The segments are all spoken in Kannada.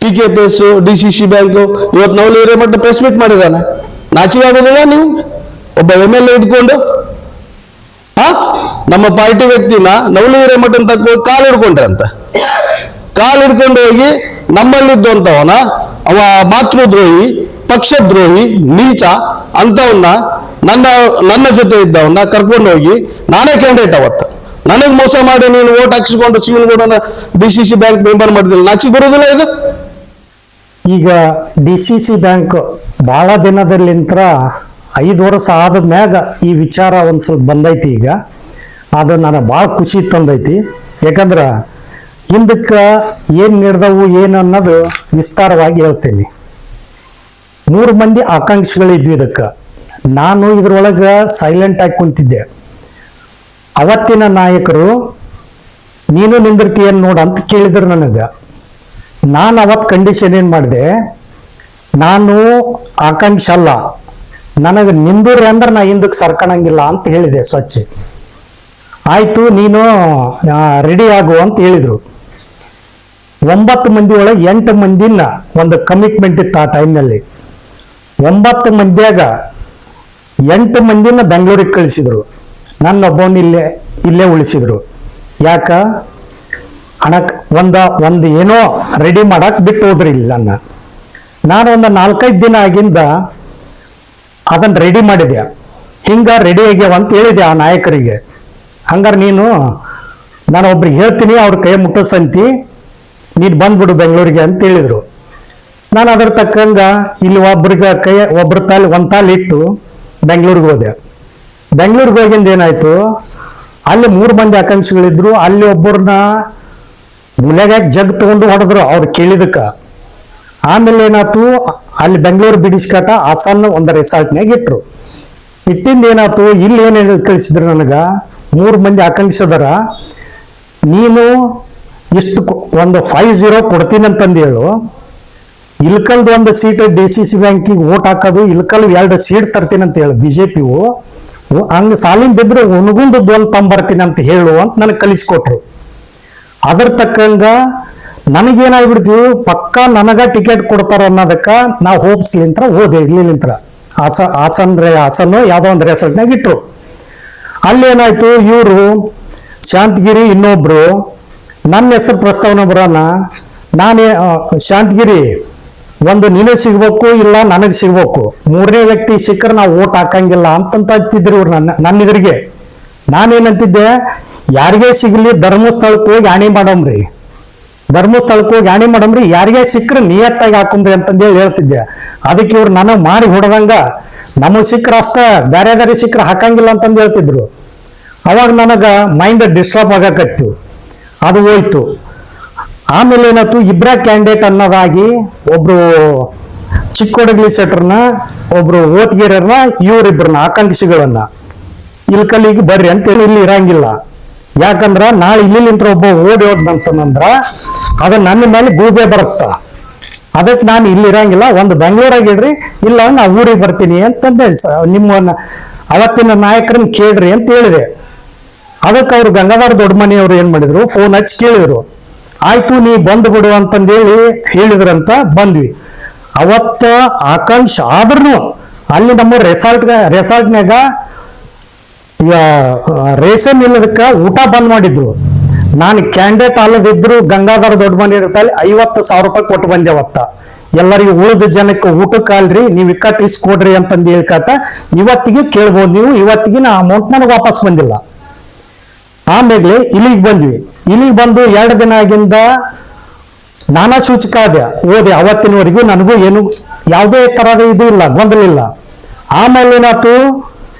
BKPS, DCC ಬ್ಯಾಂಕ್ ಇವತ್ತು ನವಲಿ ಹಿರೇಮಠ ಪ್ರೆಸ್ ಮೀಟ್ ಮಾಡಿದಾನೆ. ನಾಚಿಕೆ ಆಗೋದಿಲ್ಲ ನೀವು ಒಬ್ಬ MLA ಇಟ್ಕೊಂಡು? ನಮ್ಮ ಪಾರ್ಟಿ ವ್ಯಕ್ತಿನ ನವಲಿ ಹಿರೇಮಠ ಅಂತ ಕಾಲು ಹಿಡ್ಕೊಂಡ್ರಂತ. ಕಾಲು ಹಿಡ್ಕೊಂಡು ಹೋಗಿ ನಮ್ಮಲ್ಲಿದ್ದಂಥವನ ಅವ ಮಾತೃದ್ರೋಹಿ, ಪಕ್ಷದ್ರೋಹಿ, ನೀಚ ಅಂತವನ್ನ ನನ್ನ ಜೊತೆ ಇದ್ದವನ್ನ ಕರ್ಕೊಂಡು ಹೋಗಿ ನಾನೇ ಕ್ಯಾಂಡಿಡೇಟ್ ಅವತ್ತು ನನಗ್ ಮೋಸ ಮಾಡಿ ನೀನು ಓಟ್ ಹಾಕಿಸ್ಕೊಂಡು ಶಿವನಗೌಡನ DCC ಬ್ಯಾಂಕ್ ಮೆಂಬರ್ ಮಾಡಿದಿಲ್ಲ. ನಾಚಿಕೆ ಬರುವುದಿಲ್ಲ ಇದು? ಈಗ DCC ಬ್ಯಾಂಕ್ ಬಹಳ ದಿನದಲ್ಲಿಂತ 5 ವರ್ಷ ಆದ ಮ್ಯಾಗ ಈ ವಿಚಾರ ಒಂದ್ ಸ್ವಲ್ಪ ಬಂದೈತಿ. ಈಗ ಅದು ನನಗೆ ಭಾಳ ಖುಷಿ ತಂದೈತಿ. ಯಾಕಂದ್ರೆ ಹಿಂದಕ್ಕೆ ಏನು ನಡೆದವು ಏನು ಅನ್ನೋದು ವಿಸ್ತಾರವಾಗಿ ಹೇಳ್ತೀನಿ. 3 ಮಂದಿ ಆಕಾಂಕ್ಷಿಗಳಿದ್ವಿ ಇದಕ್ಕೆ. ನಾನು ಇದ್ರೊಳಗೆ ಸೈಲೆಂಟ್ ಆಗಿ ಕುಂತಿದ್ದೆ. ಅವತ್ತಿನ ನಾಯಕರು ನೀನು ನಿಂದಿರ್ತೀಯನ್ ನೋಡ ಅಂತ ಕೇಳಿದ್ರು ನನಗೆ. ನಾನು ಅವತ್ತು ಕಂಡೀಷನ್ ಏನು ಮಾಡಿದೆ, ನಾನು ಆಕಾಂಕ್ಷ ಅಲ್ಲ, ನನಗೆ ನಿಂದೂರಿ ಅಂದ್ರೆ ನಾ ಹಿಂದಕ್ಕೆ ಸರ್ಕಣಂಗಿಲ್ಲ ಅಂತ ಹೇಳಿದೆ ಸ್ವಚ್ಛ. ಆಯ್ತು ನೀನು ರೆಡಿ ಆಗು ಅಂತ ಹೇಳಿದ್ರು. 9 ಮಂದಿ ಒಳಗೆ 8 ಮಂದಿನ ಒಂದು ಕಮಿಟ್ಮೆಂಟ್ ಇತ್ತು ಆ ಟೈಮ್ನಲ್ಲಿ. 9 ಮಂದಿಯಾಗ 8 ಮಂದಿನ ಬೆಂಗಳೂರಿಗೆ ಕಳಿಸಿದ್ರು. ನನ್ನೊಬ್ಬವನ್ನ ಇಲ್ಲೇ ಉಳಿಸಿದ್ರು. ಯಾಕ ಹಣಕ್ಕೆ ಒಂದು ಏನೋ ರೆಡಿ ಮಾಡಕ್ ಬಿಟ್ಟು ಹೋದ್ರಿ ಇಲ್ಲ. ನಾನು ಒಂದು 4-5 ದಿನ ಆಗಿಂದ ಅದನ್ನ ರೆಡಿ ಮಾಡಿದೆ. ಹಿಂಗ ರೆಡಿ ಆಗ್ಯಾವ ಅಂತ ಹೇಳಿದೆ ಆ ನಾಯಕರಿಗೆ. ಹಂಗಾರೆ ನೀನು ನಾನು ಒಬ್ರಿಗೆ ಹೇಳ್ತೀನಿ, ಅವ್ರ ಕೈ ಮುಟ್ಟಿಸಂತಿ, ನೀನು ಬಂದ್ಬಿಡು ಬೆಂಗಳೂರಿಗೆ ಅಂತ ಹೇಳಿದ್ರು. ನಾನು ಅದ್ರ ತಕ್ಕಂಗ ಇಲ್ಲಿ ಒಬ್ರ ಒಂದ್ ತಾಲಿ ಇಟ್ಟು ಬೆಂಗಳೂರಿಗೆ ಹೋದೆ. ಬೆಂಗಳೂರಿಗೆ ಹೋಗಿಂದ ಏನಾಯ್ತು, ಅಲ್ಲಿ 3 ಮಂದಿ ಆಕಾಂಕ್ಷಿಗಳಿದ್ರು. ಅಲ್ಲಿ ಒಬ್ಬರನ್ನ ಮುಲೆಗ ಜಗ್ ತಗೊಂಡು ಹೊಡೆದ್ರು ಅವ್ರು ಕೇಳಿದಕ್ಕ. ಆಮೇಲೆ ಏನಾಯ್ತು, ಅಲ್ಲಿ ಬೆಂಗಳೂರು ಬಿಡಿಸ್ಕಾಟ ಹಾಸನ್ ಒಂದು ರೆಸಾರ್ಟ್ನಾಗ ಇಟ್ರು. ಇಟ್ಟಿಂದ ಏನಾಯ್ತು, ಇಲ್ಲಿ ಏನೇನು ಕಳಿಸಿದ್ರು ನನಗ 3 ಮಂದಿ ಆಕಾಂಕ್ಷಿದಾರ, ನೀನು ಇಷ್ಟು ಒಂದು 50 ಕೊಡ್ತೀನಿ ಅಂತಂದು ಹೇಳು, ಇಲ್ಕಲ್ದು ಒಂದು ಸೀಟ್ DCC ಬ್ಯಾಂಕಿಗೆ ಓಟ್ ಹಾಕೋದು, ಇಲ್ಕಲ್ 2 ಸೀಟ್ ತರ್ತೀನಿ ಅಂತ ಹೇಳು BJPವು, ಹಂಗ ಸಾಲಿನ ಬಿದ್ರು ಉಣಗುಂಡದ್ದು ಒಂದು ತಂಬರ್ತೀನಿ ಅಂತ ಹೇಳು ಅಂತ ನನಗೆ ಕಲಿಸ್ಕೊಟ್ರು. ಅದ್ರ ತಕ್ಕಂಗ ನನಗೇನಾಗ್ಬಿಡ್ತೀವಿ, ಪಕ್ಕಾ ನನಗ ಟಿಕೆಟ್ ಕೊಡ್ತಾರ ಅನ್ನೋದಕ್ಕ ನಾವು ಹೋಪ್ಸ್ಲಿಂತ್ರ ಹೋದೆ. ಇಲ್ಲಿಂತ್ರ ಹಾಸನ್ನು ಯಾವ್ದೋ ಒಂದು ರೆಸಾರ್ಟ್ನಾಗ ಇಟ್ರು. ಅಲ್ಲೇನಾಯ್ತು, ಇವರು ಶಾಂತಗಿರಿ ಇನ್ನೊಬ್ರು ನನ್ನ ಹೆಸರು ಪ್ರಸ್ತಾವನೆ ಬರೋಣ, ನಾನೇ ಶಾಂತಗಿರಿ ಒಂದು ನೀನೇ ಸಿಗ್ಬೇಕು ಇಲ್ಲ ನನಗೆ ಸಿಗ್ಬೇಕು, 3ನೇ ವ್ಯಕ್ತಿ ಸಿಕ್ಕರೆ ನಾವು ಓಟ್ ಹಾಕಂಗಿಲ್ಲ ಅಂತಂತಿದ್ರು ಇವ್ರು ನನ್ನ ಎದುರಿಗೆ. ನಾನೇನಂತಿದ್ದೆ, ಯಾರಿಗೇ ಸಿಗ್ಲಿ ಧರ್ಮಸ್ಥಳಕ್ಕೆ ಹೋಗಿ ಆಣಿ ಮಾಡಮ್ರಿ, ಯಾರಿಗೇ ಸಿಕ್ಕರೆ ನಿಯತ್ತಾಗಿ ಹಾಕೊಂಬ್ರಿ ಅಂತಂದೇಳಿ ಹೇಳ್ತಿದ್ದೆ. ಅದಕ್ಕೆ ಇವ್ರು ನನಗೆ ಮಾರಿ ಹೊಡೆದಂಗ ನಮಗ್ ಸಿಕ್ಕರೆ ಅಷ್ಟ, ಬೇರೆ ಸಿಕ್ಕರೆ ಹಾಕಂಗಿಲ್ಲ ಅಂತಂದು ಹೇಳ್ತಿದ್ರು. ಅವಾಗ ನನಗ ಮೈಂಡ್ ಡಿಸ್ಟರ್ಬ್ ಆಗಕತ್ತು. ಅದು ಹೋಯ್ತು. ಆಮೇಲೆ ಏನಾಯ್ತು, ಇಬ್ರ ಕ್ಯಾಂಡಿಡೇಟ್ ಅನ್ನೋದಾಗಿ ಒಬ್ರು ಚಿಕ್ಕೋಡಗ್ಲಿ ಸೆಟ್ರನ್ನ, ಒಬ್ರು ಓತ್ಗೇರನ್ನ, ಇವರಿಬ್ರನ್ನ ಆಕಾಂಕ್ಷಿಗಳನ್ನ ಇಲ್ಕಲ್ಲಿಗೆ ಬರ್ರಿ ಅಂತೇಳಿ ಇಲ್ಲಿ ಇರಂಗಿಲ್ಲ. ಯಾಕಂದ್ರ ನಾಳೆ ಇಲ್ಲಿಂತ್ರ ಒಬ್ಬ ಓಡಿ ಹೋದ್ನಂತಂದ್ರ ಅದ ನನ್ನ ಮೇಲೆ ಗೂಬೆ ಬರುತ್ತ. ಅದಕ್ಕೆ ನಾನು ಇಲ್ಲಿ ಇರಂಗಿಲ್ಲ, ಒಂದು ಬೆಂಗಳೂರಾಗ ಇಡ್ರಿ, ಇಲ್ಲ ನಾ ಊರಿಗೆ ಬರ್ತೀನಿ ಅಂತಂದೆ. ನಿಮ್ಮ ಅವತ್ತಿನ ನಾಯಕರನ್ನ ಕೇಳ್ರಿ ಅಂತ ಹೇಳಿದೆ. ಅದಕ್ಕೆ ಅವ್ರು ಗಂಗಾಧರ ದೊಡ್ಡಮನಿಯವ್ರು ಏನ್ ಮಾಡಿದ್ರು, ಫೋನ್ ಹಚ್ಚಿ ಕೇಳಿದ್ರು. ಆಯ್ತು ನೀ ಬಂದು ಬಿಡು ಅಂತಂದೇಳಿ ಹೇಳಿದ್ರಂತ ಬಂದ್ವಿ. ಅವತ್ತ ಆಕಾಂಕ್ಷ ಆದ್ರೂ ಅಲ್ಲಿ ನಮ್ಮ ರೆಸಾರ್ಟ್ನಾಗ ರೇಷನ್ ಇಲ್ಲದಕ್ಕ ಊಟ ಬಂದ್ ಮಾಡಿದ್ರು. ನಾನು ಕ್ಯಾಂಡಿಡೇಟ್ ಅಲ್ಲದಿದ್ರು ಗಂಗಾಧರ ದೊಡ್ಡಮನಿ ಇರ್ತಾಳೆ 50,000 ರೂಪಾಯಿ ಕೊಟ್ಟು ಬಂದೆ ಅವತ್ತ. ಎಲ್ಲರಿಗೂ ಉಳಿದ ಜನಕ್ಕೆ ಊಟಕ್ಕೆ ಅಲ್ರಿ, ನೀವು ಇಕ್ಕಟ್ಟು ಇಸ್ಕೊಡ್ರಿ ಅಂತಂದು ಹೇಳ್ಕಾಟ ಇವತ್ತಿಗೆ ಕೇಳ್ಬೋದು ನೀವು. ಇವತ್ತಿಗೆ ನಾ ಅಮೌಂಟ್ ನನಗೆ ವಾಪಸ್ ಬಂದಿಲ್ಲ. ಆಮೇಲೆ ಇಲ್ಲಿಗೆ ಬಂದ್ವಿ. ಇಲ್ಲಿಗೆ ಬಂದು 2 ದಿನ ಆಗಿಂದ ನಾನಾ ಸೂಚಕ ಓದೆ. ಅವತ್ತಿನವರೆಗೂ ನನಗೂ ಏನು ಯಾವುದೇ ತರಹದ ಇದು ಇಲ್ಲ, ಗೊಂದಲ ಇಲ್ಲ. ಆಮೇಲೆ ಏನಾಯ್ತು,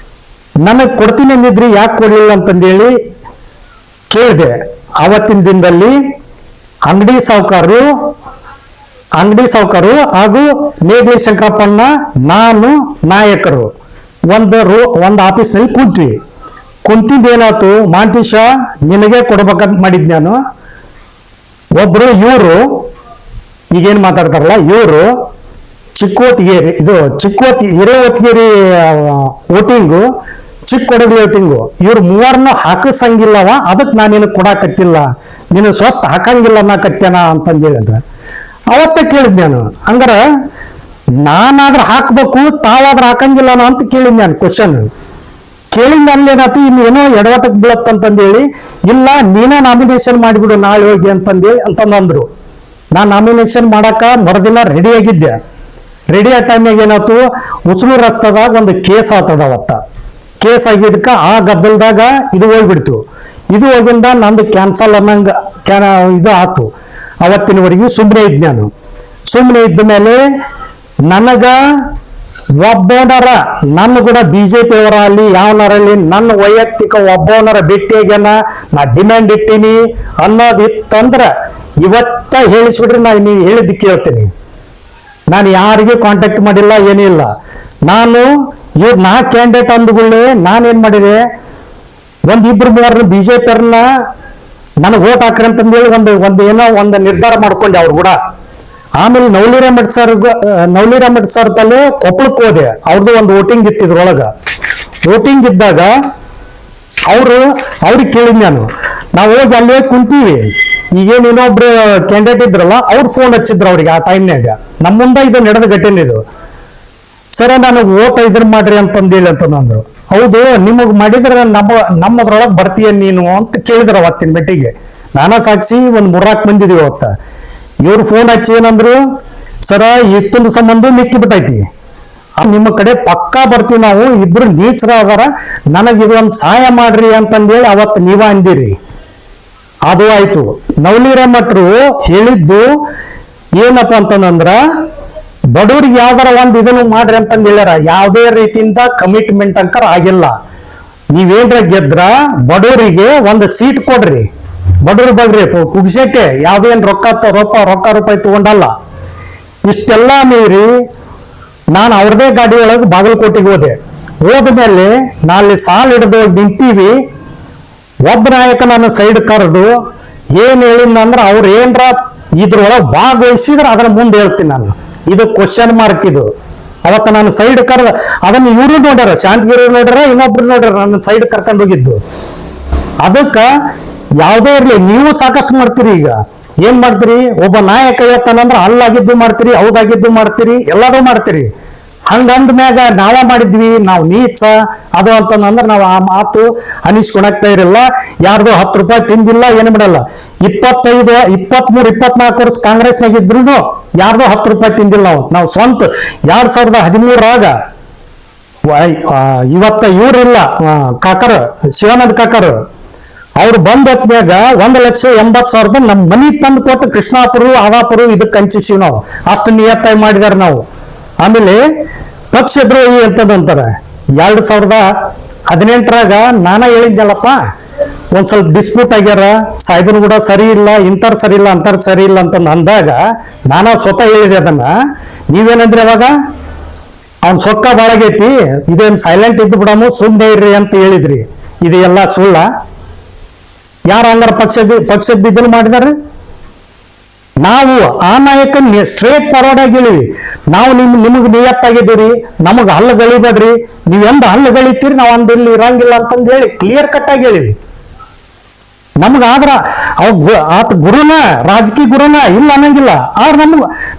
ನನಗೆ ಕೊಡ್ತೀನಿ ಅಂದಿದ್ರಿ, ಯಾಕೆ ಕೊಡ್ಲಿಲ್ಲ ಅಂತಂದೇಳಿ ಕೇಳಿದೆ. ಅವತ್ತಿನ ದಿನದಲ್ಲಿ ಅಂಗಡಿ ಸಾವುಕಾರರು ಹಾಗೂ ನೇಗ್ಲಿ ಶಂಕರಪ್ಪಣ್ಣ, ನಾನು ನಾಯಕರು ಒಂದು ಆಫೀಸ್ನಲ್ಲಿ ಕುಂತಿದ್ದೇನಾಯ್ತು, ಮಾಂತೀಶ ನಿನಗೆ ಕೊಡ್ಬೇಕಂತ ಮಾಡಿದ್ ನಾನು. ಒಬ್ರು ಇವರು ಈಗೇನ್ ಮಾತಾಡ್ತಾರಲ್ಲ, ಇವರು ಹಿರೇವತ್ಗೇರಿ ವೋಟಿಂಗು, ಚಿಕ್ಕೊಡಗ್ಲಿ ವೋಟಿಂಗು, ಇವ್ರು 3 ಹಾಕಿಸಂಗಿಲ್ಲವ, ಅದಕ್ಕೆ ನಾನೇನು ಕೊಡಾಕತ್ತಿಲ್ಲ, ನೀನು ಸ್ವಸ್ಥ ಹಾಕಂಗಿಲ್ಲ ಅನ್ನಕತ್ತೇನ ಅಂತಂದು ಹೇಳಿದ್ರೆ. ಅವತ್ತೇ ಕೇಳಿದ್ ನಾನು. ಹಂಗಾರ ನಾನಾದ್ರೂ ಹಾಕ್ಬೇಕು, ತಾವಾದ್ರೂ ಹಾಕಂಗಿಲ್ಲ ಅಂತ ಕೇಳಿದ್ ನಾನು ಕ್ವಶನ್. ಕೇಳಿದ ಅಲ್ಲೇನಾಯ್ತು, ಇನ್ನೇನೋ ಎಡವಟಕ್ ಬೀಳತ್ತಂತಂದೇಳಿ, ಇಲ್ಲ ನೀನೇ ನಾಮಿನೇಷನ್ ಮಾಡಿಬಿಡು ನಾಳೆ ಹೋಗಿ ಅಂತಂದೇಳಿ ಅಂತಂದ್ರು. ನಾ ನಾಮಿನೇಷನ್ ಮಾಡಾಕ ಮರುದಿನ ರೆಡಿ ಆಗಿದ್ದೆ. ರೆಡಿ ಆ ಟೈಮ್ನಾಗ ಏನಾಯ್ತು, ಉಸುಳು ರಸ್ತದಾಗ ಒಂದು ಕೇಸ್ ಆಗ್ತದ. ಅವತ್ತ ಕೇಸ್ ಆಗಿದ್ಕ ಆ ಗದ್ದಲ್ದಾಗ ಇದು ಹೋಗ್ಬಿಡ್ತು. ಇದು ಹೋಗಿಂದ ನಂದು ಕ್ಯಾನ್ಸಲ್ ಅನ್ನಂಗ ಇದು ಆತು. ಅವತ್ತಿನವರೆಗೂ ಸುಮ್ಮನೆ ಇದ್ ನಾನು. ಸುಮ್ಮನೆ ಇದ್ದ ಮೇಲೆ ನನಗ ಒಬ್ಬನರ ನನ್ನ ಕೂಡ ಬಿಜೆಪಿ ಅವರ ಅಲ್ಲಿ ಯಾವನರಲ್ಲಿ ನನ್ನ ವೈಯಕ್ತಿಕ ಒಬ್ಬನರ ಭೇಟಿಯಾಗ್ಯಾನ, ನಾ ಡಿಮ್ಯಾಂಡ್ ಇಟ್ಟೀನಿ ಅನ್ನೋದಿತ್ತಂದ್ರ ಇವತ್ತ ಹೇಳಿಸ್ಬಿಟ್ರೆ ನೀವು ಹೇಳಿದ್ದು ಕೇಳ್ತೀನಿ. ನಾನು ಯಾರಿಗೂ ಕಾಂಟ್ಯಾಕ್ಟ್ ಮಾಡಿಲ್ಲ, ಏನಿಲ್ಲ. ನಾನು ಇವ್ರು 4 ಕ್ಯಾಂಡಿಡೇಟ್ ಅಂದ್ಗಳೇ ನಾನೇನ್ ಮಾಡಿದೆ, ಒಂದಿಬ್ರು ಮೂವರನ್ನ ಬಿಜೆಪಿ ಅವ್ರನ್ನ ನನಗೆ ವೋಟ್ ಹಾಕ್ರಿ ಅಂತಂದೇಳಿ ಒಂದು ನಿರ್ಧಾರ ಮಾಡ್ಕೊಂಡೆ ಅವ್ರು ಕೂಡ. ಆಮೇಲೆ ನವಲಿರಾಮಠ್ ಸರ್ ತಲೆ ಕೊಪ್ಪಳಕ್ಕೆ ಹೋದೆ. ಅವ್ರದ್ದು ಒಂದು ವೋಟಿಂಗ್ ಇತ್ತು ಇದ್ರೊಳಗ. ವೋಟಿಂಗ್ ಇದ್ದಾಗ ಅವ್ರಿಗೆ ಕೇಳಿದ್ ನಾನು, ನಾವು ಹೋಗಿ ಅಲ್ಲಿ ಕುಂತೀವಿ. ಈಗೇನು ಇನ್ನೊಬ್ರು ಕ್ಯಾಂಡಿಡೇಟ್ ಇದ್ರಲ್ಲ, ಅವ್ರು ಫೋನ್ ಹಚ್ಚಿದ್ರು ಅವ್ರಿಗೆ ಆ ಟೈಮ್ನಾಗ. ನಮ್ಮ ಮುಂದೆ ಇದು ನಡೆದ ಘಟನೆ ಇದು. ಸರ ನನಗೆ ಓಟ್ ಇದ್ರ ಮಾಡ್ರಿ ಅಂತಂದೇಳಿ ಅಂತಂದ್ರು. ಹೌದು, ನಿಮಗ್ ಮಾಡಿದ್ರೆ ನಮ್ಮದ್ರೊಳಗೆ ಬರ್ತೀಯ ನೀನು ಅಂತ ಕೇಳಿದ್ರ ಅವತ್ತಿನ ಮೆಟ್ಟಿಗೆ. ನಾನಾ ಸಾಕ್ಷಿ ಒಂದ್ 3-4 ಮಂದಿ ಇದೀವಿ ಅವತ್ತ. ಇವ್ರು ಫೋನ್ ಹಚ್ಚಿ ಏನಂದ್ರು, ಸರ ಇತ್ತೊಂದು ಸಂಬಂಧ ಮಿಕ್ಕಿ ಬಿಟ್ಟೈತಿ, ನಿಮ್ಮ ಕಡೆ ಪಕ್ಕಾ ಬರ್ತೀವಿ ನಾವು, ಇಬ್ರು ನೀಚರ ಅದಾರ, ನನಗೆ ಇದೊಂದು ಸಹಾಯ ಮಾಡ್ರಿ ಅಂತಂದೇಳಿ ಅವತ್ತು ನೀವ ಅಂದಿರಿ. ಅದು ಆಯ್ತು. ನವಲಿರಾಮಠರು ಹೇಳಿದ್ದು ಏನಪ್ಪ ಅಂತಂದ್ರ, ಬಡವ್ರಿಗೆ ಯಾವ್ದಾರ ಒಂದು ಇದನ್ನು ಮಾಡ್ರಿ ಅಂತಂದು ಹೇಳ್ಯಾರ. ಯಾವುದೇ ರೀತಿಯಿಂದ ಕಮಿಟ್ಮೆಂಟ್ ಅಂಕರ್ ಆಗಿಲ್ಲ. ನೀವೇನ್ರ ಗೆದ್ರ ಬಡವರಿಗೆ ಒಂದು ಸೀಟ್ ಕೊಡ್ರಿ, ಬಡವ್ರು ಬಲ್ರಿ ಪುಗ್ಸೆಟ್ಟೆ, ಯಾವ್ದೇನ್ ರೊಕ್ಕ ರೂಪಾಯಿ ತಗೊಂಡಲ್ಲ. ಇಷ್ಟೆಲ್ಲ ಮೀರಿ ನಾನು ಅವ್ರದೇ ಗಾಡಿ ಒಳಗೆ ಬಾಗಲಕೋಟೆಗೆ ಹೋದ್ಮೇಲೆ ನಾಳೆ ಸಾಲ್ ಹಿಡಿದು ನಿಂತೀವಿ. ಒಬ್ಬ ನಾಯಕ ನನ್ನ ಸೈಡ್ ಕರೆದು ಏನ್ ಹೇಳಿದ್ನಂದ್ರ, ಅವ್ರು ಏನ್ರ ಇದ್ರೊಳಗೆ ಭಾಗವಹಿಸಿದ್ರೆ ಅದನ್ನ ಮುಂದೆ ಹೇಳ್ತೀನಿ ನಾನು. ಇದು ಕ್ವಶನ್ ಮಾರ್ಕ್ ಇದು. ಅವತ್ತ ನಾನು ಸೈಡ್ ಕರೆದ ಅದನ್ನ ಇವರು ನೋಡ್ಯಾರ, ಶಾಂತಗಿರಿ ನೋಡ್ಯಾರ, ಇನ್ನೊಬ್ರು ನೋಡ್ಯಾರ ನನ್ನ ಸೈಡ್ ಕರ್ಕೊಂಡು ಹೋಗಿದ್ದು. ಅದಕ್ಕ ಯಾವ್ದೇ ಇರ್ಲಿ, ನೀವು ಸಾಕಷ್ಟು ಮಾಡ್ತೀರಿ. ಈಗ ಏನ್ ಮಾಡ್ತೀರಿ, ಒಬ್ಬ ನಾಯಕ ಹೇಳ್ತಾನಂದ್ರ ಅಲ್ಲಾಗಿದ್ದು ಮಾಡ್ತೀರಿ, ಹೌದಾಗಿದ್ದು ಮಾಡ್ತೀರಿ, ಎಲ್ಲದೂ ಮಾಡ್ತೀರಿ. ಹಂಗಂದ ಮ್ಯಾಗ ನಾವ ಮಾಡಿದ್ವಿ, ನಾವು ನೀಚ ಅದು ಅಂತಂದ್ರೆ ನಾವು ಆ ಮಾತು ಅನಿಸ್ಕೊಳಕ್ತಾ ಇರಲ್ಲ. ಯಾರ್ದು 10 ರೂಪಾಯಿ ತಿಂದಿಲ್ಲ, ಏನು ಮಾಡಲ್ಲ. 25, 23, 24 ವರ್ಷ ಕಾಂಗ್ರೆಸ್ನಾಗ ಇದ್ರು ಯಾರ್ದು 10 ರೂಪಾಯಿ ತಿಂದಿಲ್ಲ ನಾವು ಸ್ವಂತ. 2013 ಇವತ್ತ ಇವ್ರಿಲ್ಲ ಕಾಕರ್, ಶಿವಾನಂದ ಕಾಕರ್, ಅವ್ರು ಬಂದ ಹೊತ್ನ್ಯಾಗ 1,80,000 ರೂಪಾಯಿ ನಮ್ಮ ಮನಿ ತಂದು ಕೊಟ್ಟು ಕೃಷ್ಣಾಪುರ ಆದಾಪುರ ಇದಕ್ಕೆ ಹಂಚಿಸಿವಿ ನಾವು. ಅಷ್ಟು ನಿಯತ್ತಾಗಿ ಮಾಡಿದಾರ ನಾವು. ಆಮೇಲೆ ಪಕ್ಷದ್ರೋಹಿ ಅಂತದಂತಾರೆ. 2018 ನಾನ ಹೇಳಿದ್ನಲ್ಲಪ್ಪ, ಒಂದ್ ಸ್ವಲ್ಪ ಡಿಸ್ಪ್ಯೂಟ್ ಆಗ್ಯಾರ, ಸಾಹೇಬರು ಕೂಡ ಸರಿ ಇಲ್ಲ, ಇಂಥರ್ ಸರಿ ಇಲ್ಲ, ಅಂತರ್ ಸರಿ ಇಲ್ಲ ಅಂತ ಅಂದಾಗ ನಾನಾ ಸ್ವತಃ ಹೇಳಿದೆ ಅದನ್ನ. ನೀವೇನಂದ್ರೆ ಅವಾಗ ಅವ್ನ್ ಸೊಕ್ಕ ಬಾಳಾಗೈತಿ, ಇದೇನ್ ಸೈಲೆಂಟ್ ಇದ್ದು ಬಿಡಮು, ಸುಮ್ಮನೆ ಇರ್ರಿ ಅಂತ ಹೇಳಿದ್ರಿ. ಇದು ಎಲ್ಲ ಸುಳ್ಳ? ಯಾರು ಹಂಗಾರ ಪಕ್ಷದ ಇದನ್ನು ಮಾಡಿದಾರೆ? ನಾವು ಆ ನಾಯಕನ ಸ್ಟ್ರೇಟ್ ಫಾರ್ವರ್ಡ್ ಆಗಿ ಹೇಳಿವಿ. ನಾವು ನಿಮಗೆ ನಿಯತ್ತಾಗಿದ್ದೀರಿ, ನಮಗ್ ಹಲ್ಲು ಗಳಿಬೇಡ್ರಿ, ನೀವೆಂದ ಹಲ್ಲು ಗಳಿತೀರಿ, ನಾವು ಅಂದಿಲ್ಲಿ ಇರಂಗಿಲ್ಲ ಅಂತಂದು ಹೇಳಿ ಕ್ಲಿಯರ್ ಕಟ್ ಆಗಿ ಹೇಳಿವಿ. ನಮಗಾದ್ರ ಆತ ಗುರುನ, ರಾಜಕೀಯ ಗುರುನ ಇಲ್ಲ ಅನ್ನಂಗಿಲ್ಲ. ಆದ್ರೆ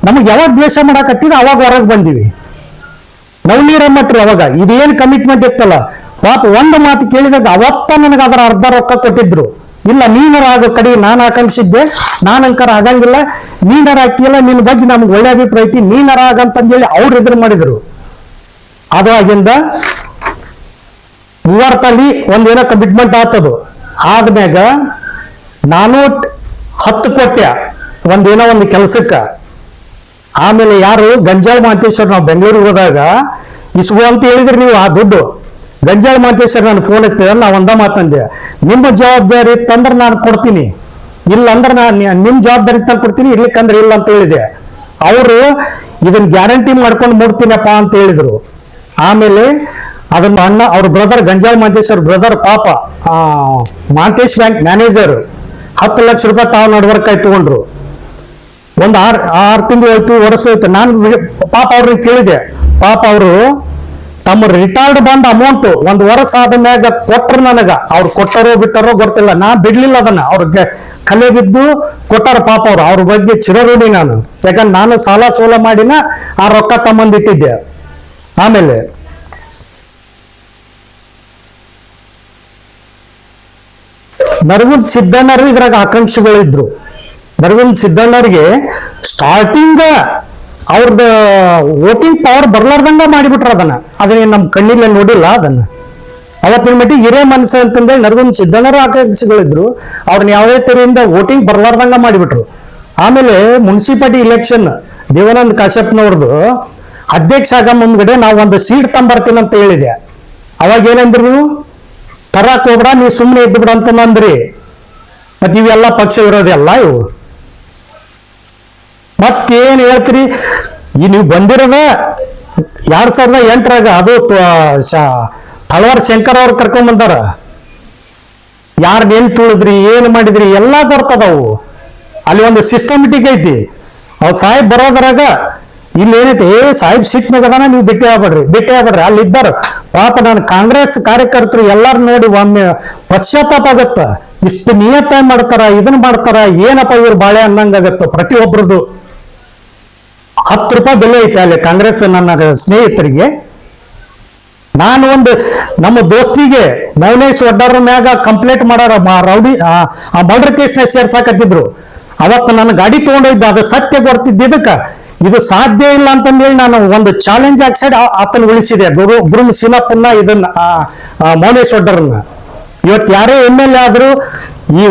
ನಮಗ್ ಯಾವಾಗ ದ್ವೇಷ ಮಾಡಾಕತ್ತಿದ ಅವಾಗ ಹೊರಗೆ ಬಂದಿವಿ. ನವಲಿರಾಮಠರು ಅವಾಗ ಇದೇನು ಕಮಿಟ್ಮೆಂಟ್ ಇತ್ತಲ್ಲ, ಪಾಪ ಒಂದು ಮಾತು ಕೇಳಿದಾಗ ಅವತ್ತ ನನಗೆ ಅದರ ಅರ್ಧ ರೊಕ್ಕ ಕೊಟ್ಟಿದ್ರು. ಇಲ್ಲ ನೀನರ ಆಗೋ ಕಡೆಗೆ ನಾನು ಆಕಾಂಕ್ಷಿದ್ದೆ, ನಾನಂಕರ ಆಗಂಗಿಲ್ಲ, ನೀನರ ಹಾಕಿಲ್ಲ, ನಿನ್ನ ಬಗ್ಗೆ ನಮ್ಗೆ ಒಳ್ಳೆ ಅಭಿಪ್ರಾಯ ಐತಿ, ನೀನರ ಆಗಂತಂದೇಳಿ ಅವ್ರು ಎದುರು ಮಾಡಿದ್ರು. ಅದು ಆಗಿಂದ 30 ಒಂದೇನೋ ಕಮಿಟ್ಮೆಂಟ್ ಆಗ್ತದು. ಆದ್ಮ್ಯಾಗ ನಾನು 10 ಕೊಟ್ಟೆ ಒಂದೇನೋ ಒಂದು ಕೆಲಸಕ್ಕ. ಆಮೇಲೆ ಯಾರು ಗಂಜಾಳ ಮಾಂತೇಶ್ವರ್, ನಾವು ಬೆಂಗಳೂರಿಗೆ ಹೋದಾಗ ಇಸ್ಕೋ ಅಂತ ಹೇಳಿದ್ರಿ ನೀವು ಆ ದುಡ್ಡು. ಗಂಜಾಳ ಮಾಂತೇಶ್ವರ್ ನಾನು ಫೋನ್ ಹಚ್ಚಿದ್ರೆ ನಾ ಒಂದ ಮಾತಂದೆ, ನಿಮ್ಮ ಜವಾಬ್ದಾರಿ ಇತ್ತಂದ್ರೆ ನಾನು ಕೊಡ್ತೀನಿ, ಇಲ್ಲ ಅಂದ್ರೆ ನಾನು ನಿಮ್ ಜವಾಬ್ದಾರಿ ತಂದು ಕೊಡ್ತೀನಿ, ಇರ್ಲಿಕ್ಕಂದ್ರೆ ಇಲ್ಲ ಅಂತ ಹೇಳಿದೆ. ಅವರು ಇದನ್ನ ಗ್ಯಾರಂಟಿ ಮಾಡ್ಕೊಂಡು ಮುಡ್ತೀನಪ್ಪ ಅಂತ ಹೇಳಿದ್ರು. ಆಮೇಲೆ ಅದನ್ನ ಅಣ್ಣ ಅವ್ರ ಬ್ರದರ್, ಗಂಜಾಳ ಮಾಂತೇಶ್ವರ್ ಬ್ರದರ್, ಪಾಪ ಮಾಂತೇಶ್ ಬ್ಯಾಂಕ್ ಮ್ಯಾನೇಜರ್ 10 ಲಕ್ಷ ರೂಪಾಯಿ ತಾವು ನಡ್ವರ್ಕಾಯಿ ತಗೊಂಡ್ರು. ಒಂದು 6 ತಿಂಗಳು ಹೋಯ್ತು, ವರ್ಷ ಹೋಯ್ತು. ನಾನು ಪಾಪ ಅವ್ರನ್ನ ಕೇಳಿದೆ. ಪಾಪ ಅವರು ತಮ್ಮ ರಿಟೈರ್ಡ್ ಬಂದ ಅಮೌಂಟ್ 1 ವರ್ಷ ಆದ ಮ್ಯಾಗ ಕೊಟ್ರ ನನಗ ಅವ್ರು ಕೊಟ್ಟರೋ ಬಿಟ್ಟರೋ ಗೊತ್ತಿಲ್ಲ, ನಾ ಬಿಡ್ಲಿಲ್ಲ ಅದನ್ನ. ಅವ್ರಿಗೆ ಕಲೆ ಬಿದ್ದು ಕೊಟ್ಟಾರ ಪಾಪ ಅವ್ರ ಬಗ್ಗೆ ಚಿರಋಣಿ ನಾನು. ಯಾಕಂದ್ರೆ ನಾನು ಸಾಲ ಸೋಲ ಮಾಡಿನ ಆ ರೊಕ್ಕ ತಮ್ಮಂದಿಟ್ಟಿದ್ದೆ. ಆಮೇಲೆ ನರಗುಂದ ಸಿದ್ದಣ್ಣರು ಇದ್ರಾಗ ಆಕಾಂಕ್ಷಿಗಳಿದ್ರು. ನರಗುಂದ ಸಿದ್ದಣ್ಣರಿಗೆ ಸ್ಟಾರ್ಟಿಂಗ್ ಅವ್ರದ್ದು ವೋಟಿಂಗ್ ಪವರ್ ಬರ್ಲಾರ್ದಂಗ ಮಾಡಿಬಿಟ್ರ ಅದನ್ನ ನಮ್ ಕಣ್ಣಿಲ್ಲ ನೋಡಿಲ್ಲ ಅದನ್ನ. ಅವತ್ತಿನ ಮಟ್ಟಿಗೆ ಹಿರೇ ಮನಸ್ಸು ಅಂತಂದೇಳಿ ನರಗುಂದ ಸಿದ್ದಣ್ಣರು ಆಕಾಂಕ್ಷಿಗಳಿದ್ರು. ಅವ್ರನ್ನ ಯಾವುದೇ ತರದಿಂದ ವೋಟಿಂಗ್ ಬರ್ಲಾರ್ದಂಗ ಮಾಡಿಬಿಟ್ರು. ಆಮೇಲೆ ಮುನ್ಸಿಪಾಲಿಟಿ ಇಲೆಕ್ಷನ್ ದೇವಾನಂದ ಕಾಶ್ಯಪ್ನವ್ರದ್ದು ಅಧ್ಯಕ್ಷ ಆಗ ಮುಂದ್ಗಡೆ ನಾವು ಒಂದು ಸೀಟ್ ತಂಬರ್ತೀನಿ ಅಂತ ಹೇಳಿದೆ. ಅವಾಗ ಏನಂದ್ರಿ ನೀವು, ತರಾಕ್ ಹೋಗ್ಬಿಡ, ನೀವು ಸುಮ್ಮನೆ ಇದ್ದು ಬಿಡ ಅಂತ ಅಂದ್ರಿ. ಮತ್ತೆ ಇವೆಲ್ಲ ಪಕ್ಷ ವಿರೋಧಿ ಅಲ್ಲ ಇವು. ಮತ್ತೇನ್ ಹೇಳ್ತೀರಿ, ಈ ನೀವು ಬಂದಿರೋದ 2008ರಾಗ ಅದು ತಳವಾರ ಶಂಕರ್ ಅವ್ರು ಕರ್ಕೊಂಡ್ ಬಂದಾರ. ಯಾರು ಎಲ್ಲಿ ತುಳಿದ್ರಿ, ಏನ್ ಮಾಡಿದ್ರಿ ಎಲ್ಲಾ ಬರ್ತದವು. ಅಲ್ಲಿ ಒಂದು ಸಿಸ್ಟಮೆಟಿಕ್ ಐತಿ. ಅವ್ ಸಾಹೇಬ್ ಬರೋದ್ರಾಗ ಇಲ್ಲಿ ಏನೈತಿ, ಸಾಹೇಬ್ ಸಿಟ್ನಾಗ ಅದಾನ, ನೀವು ಭೇಟಿ ಆಗ್ಬೇಡ್ರಿ ಅಲ್ಲಿ ಇದ್ದಾರ. ಪಾಪ ನಾನು ಕಾಂಗ್ರೆಸ್ ಕಾರ್ಯಕರ್ತರು ಎಲ್ಲಾರು ನೋಡಿ ಒಮ್ಮೆ ಪಶ್ಚಾತ್ತಾಪ ಆಗತ್ತ. ಇಷ್ಟು ನಿಯತ್ತಾಗಿ ಮಾಡ್ತಾರ, ಇದನ್ನ ಮಾಡ್ತಾರ, ಏನಪ್ಪ ಇವ್ರು ಬಾಳೆ ಅನ್ನಂಗಾಗತ್ತ. ಪ್ರತಿಯೊಬ್ಬರದು 10 ರೂಪಾಯಿ ಬೆಲೆ ಐತೆ ಅಲ್ಲಿ ಕಾಂಗ್ರೆಸ್ ನನ್ನ ಸ್ನೇಹಿತರಿಗೆ. ನಾನು ಒಂದು ನಮ್ಮ ದೋಸ್ತಿಗೆ ಮೌನೇಶ್ ಒಡ್ಡಾರ ಮ್ಯಾಗ ಕಂಪ್ಲೇಂಟ್ ಮಾಡಾರ ರೌಡಿ ಆ ಮರ್ಡರ್ ಕೇಸ್ನ ಸೇರ್ಸಾಕತ್ತಿದ್ರು. ಅವತ್ತು ನನ್ನ ಗಾಡಿ ತಗೊಂಡೋಗಿದ್ದ, ಅದು ಸತ್ಯ ಬರ್ತಿದ್ದಕ್ಕ ಇದು ಸಾಧ್ಯ ಇಲ್ಲ ಅಂತಂದೇಳಿ ನಾನು ಒಂದು ಚಾಲೆಂಜ್ ಆಕ್ಸೈಡ್ ಆತನ ಉಳಿಸಿದೆ. ಗುರು ಶೀಲಪ್ಪನ್ನ ಇದನ್ನ ಮೌನೇಶ್ ಒಡ್ಡರನ್ನ. ಇವತ್ತು ಯಾರೇ MLA ಆದ್ರು ಈ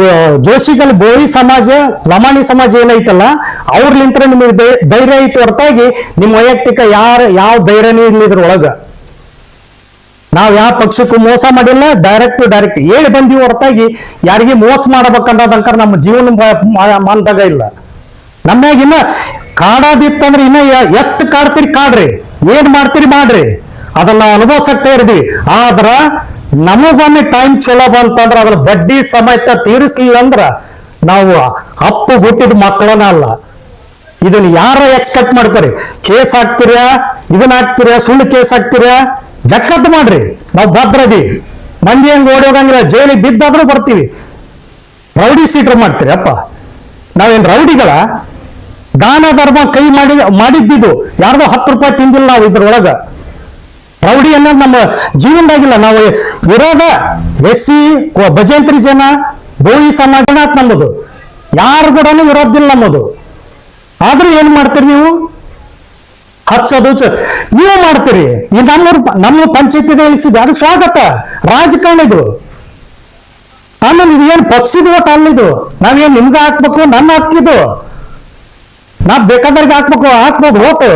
ಜೋಶಿಗಲ್ ಬೋಳಿ ಸಮಾಜ, ಲಮಾಣಿ ಸಮಾಜ ಏನೈತಲ್ಲ ಅವ್ರಲಿಂತ್ರ ನಿಮಗೆ ಧೈರ್ಯ ಐತಿ ಹೊರತಾಗಿ ನಿಮ್ಮ ವೈಯಕ್ತಿಕ ಯಾವ ಧೈರ್ಯನೂ ಇಲ್ಲಿದ್ರೊಳಗ. ನಾವ್ ಯಾವ ಪಕ್ಷಕ್ಕೂ ಮೋಸ ಮಾಡಿಲ್ಲ, ಡೈರೆಕ್ಟ್ ಹೇಳಿ ಬಂದೀವಿ ಹೊರತಾಗಿ ಯಾರಿಗೆ ಮೋಸ ಮಾಡಬೇಕನ್ನೋದಂಕರ್ ನಮ್ಮ ಜೀವನ ಮಾನದಾಗ ಇಲ್ಲ. ನಮ್ಯಾಗ ಇನ್ನ ಕಾಡೋದಿತ್ತಂದ್ರೆ ಇನ್ನ ಎಷ್ಟು ಕಾಡ್ತೀರಿ ಕಾಡ್ರಿ, ಏನ್ ಮಾಡ್ತೀರಿ ಮಾಡ್ರಿ, ಅದನ್ನ ನಾವು ಅನುಭವಿಸಕ್ತಾ ಇರ್ತೀವಿ. ಆದ್ರ ನಮಗೊಮ್ಮೆ ಟೈಮ್ ಚಲೋ ಬಂತಂದ್ರ ಅದ್ರ ಬಡ್ಡಿ ಸಮೇತ ತೀರಿಸ್ಲಿಲ್ಲ ಅಂದ್ರ ನಾವು ಅಪ್ಪು ಹುಟ್ಟಿದ ಮಕ್ಕಳನ್ನ ಅಲ್ಲ. ಇದನ್ನ ಯಾರ ಎಕ್ಸ್ಪೆಕ್ಟ್ ಮಾಡ್ತಾರೆ? ಕೇಸ್ ಹಾಕ್ತೀರಾ, ಇದನ್ನ ಹಾಕ್ತೀರಾ, ಸುಳ್ಳು ಕೇಸ್ ಹಾಕ್ತೀರಾ, ಲೆಕ್ಕದ್ದು ಮಾಡ್ರಿ. ನಾವು ಭದ್ರದಿ ಮಂದಿ ಹಂಗ ಓಡಿ ಹೋಗಂಗಿಲ್ಲ, ಜೈಲಿಗೆ ಬಿದ್ದಾದ್ರೂ ಬರ್ತೀವಿ. ರೌಡಿ ಸೀಟ್ರ್ ಮಾಡ್ತೀರಿ ಅಪ್ಪ, ನಾವೇನ್ ರೌಡಿಗಳ? ದಾನ ಧರ್ಮ ಕೈ ಮಾಡಿದ್ದಿದ್ದು ಯಾರ್ದೋ 10 ರೂಪಾಯಿ ತಿಂದಿಲ್ಲ ನಾವು ಇದ್ರೊಳಗ. ರೌಡಿ ಅನ್ನೋದು ನಮ್ಮ ಜೀವನದಾಗಿಲ್ಲ. ನಾವು ವಿರೋಧ SC ಭಜಂತ್ರಿ ಜನ, ಬೋಳಿ ಸಮಾಜ ನಮ್ಮದು, ಯಾರು ಕೂಡ ವಿರೋಧದಿಲ್ಲ ನಮ್ಮದು. ಆದ್ರೂ ಏನ್ ಮಾಡ್ತೀರಿ ನೀವು? ಹಚ್ಚೋದು ನೀವು ಮಾಡ್ತೀರಿ. ಈ ನಮ್ಮ ಪಂಚಾಯತಿಗೆ ಇಳಿಸಿದೆ, ಅದು ಸ್ವಾಗತ, ರಾಜಕಾರಣ ಇದು. ಆಮೇಲೆ ಇದು ಏನ್ ಪಕ್ಷದ ಓಟ್ ಅಲ್ಲಿದು. ನಾವೇನ್ ನಿಮ್ಗೆ ಹಾಕ್ಬೇಕು, ನನ್ನ ಹಾಕಿದ್ದು ನಾ ಬೇಕಾದ್ರಿಗೆ ಹಾಕ್ಬೋದು ಓಟು.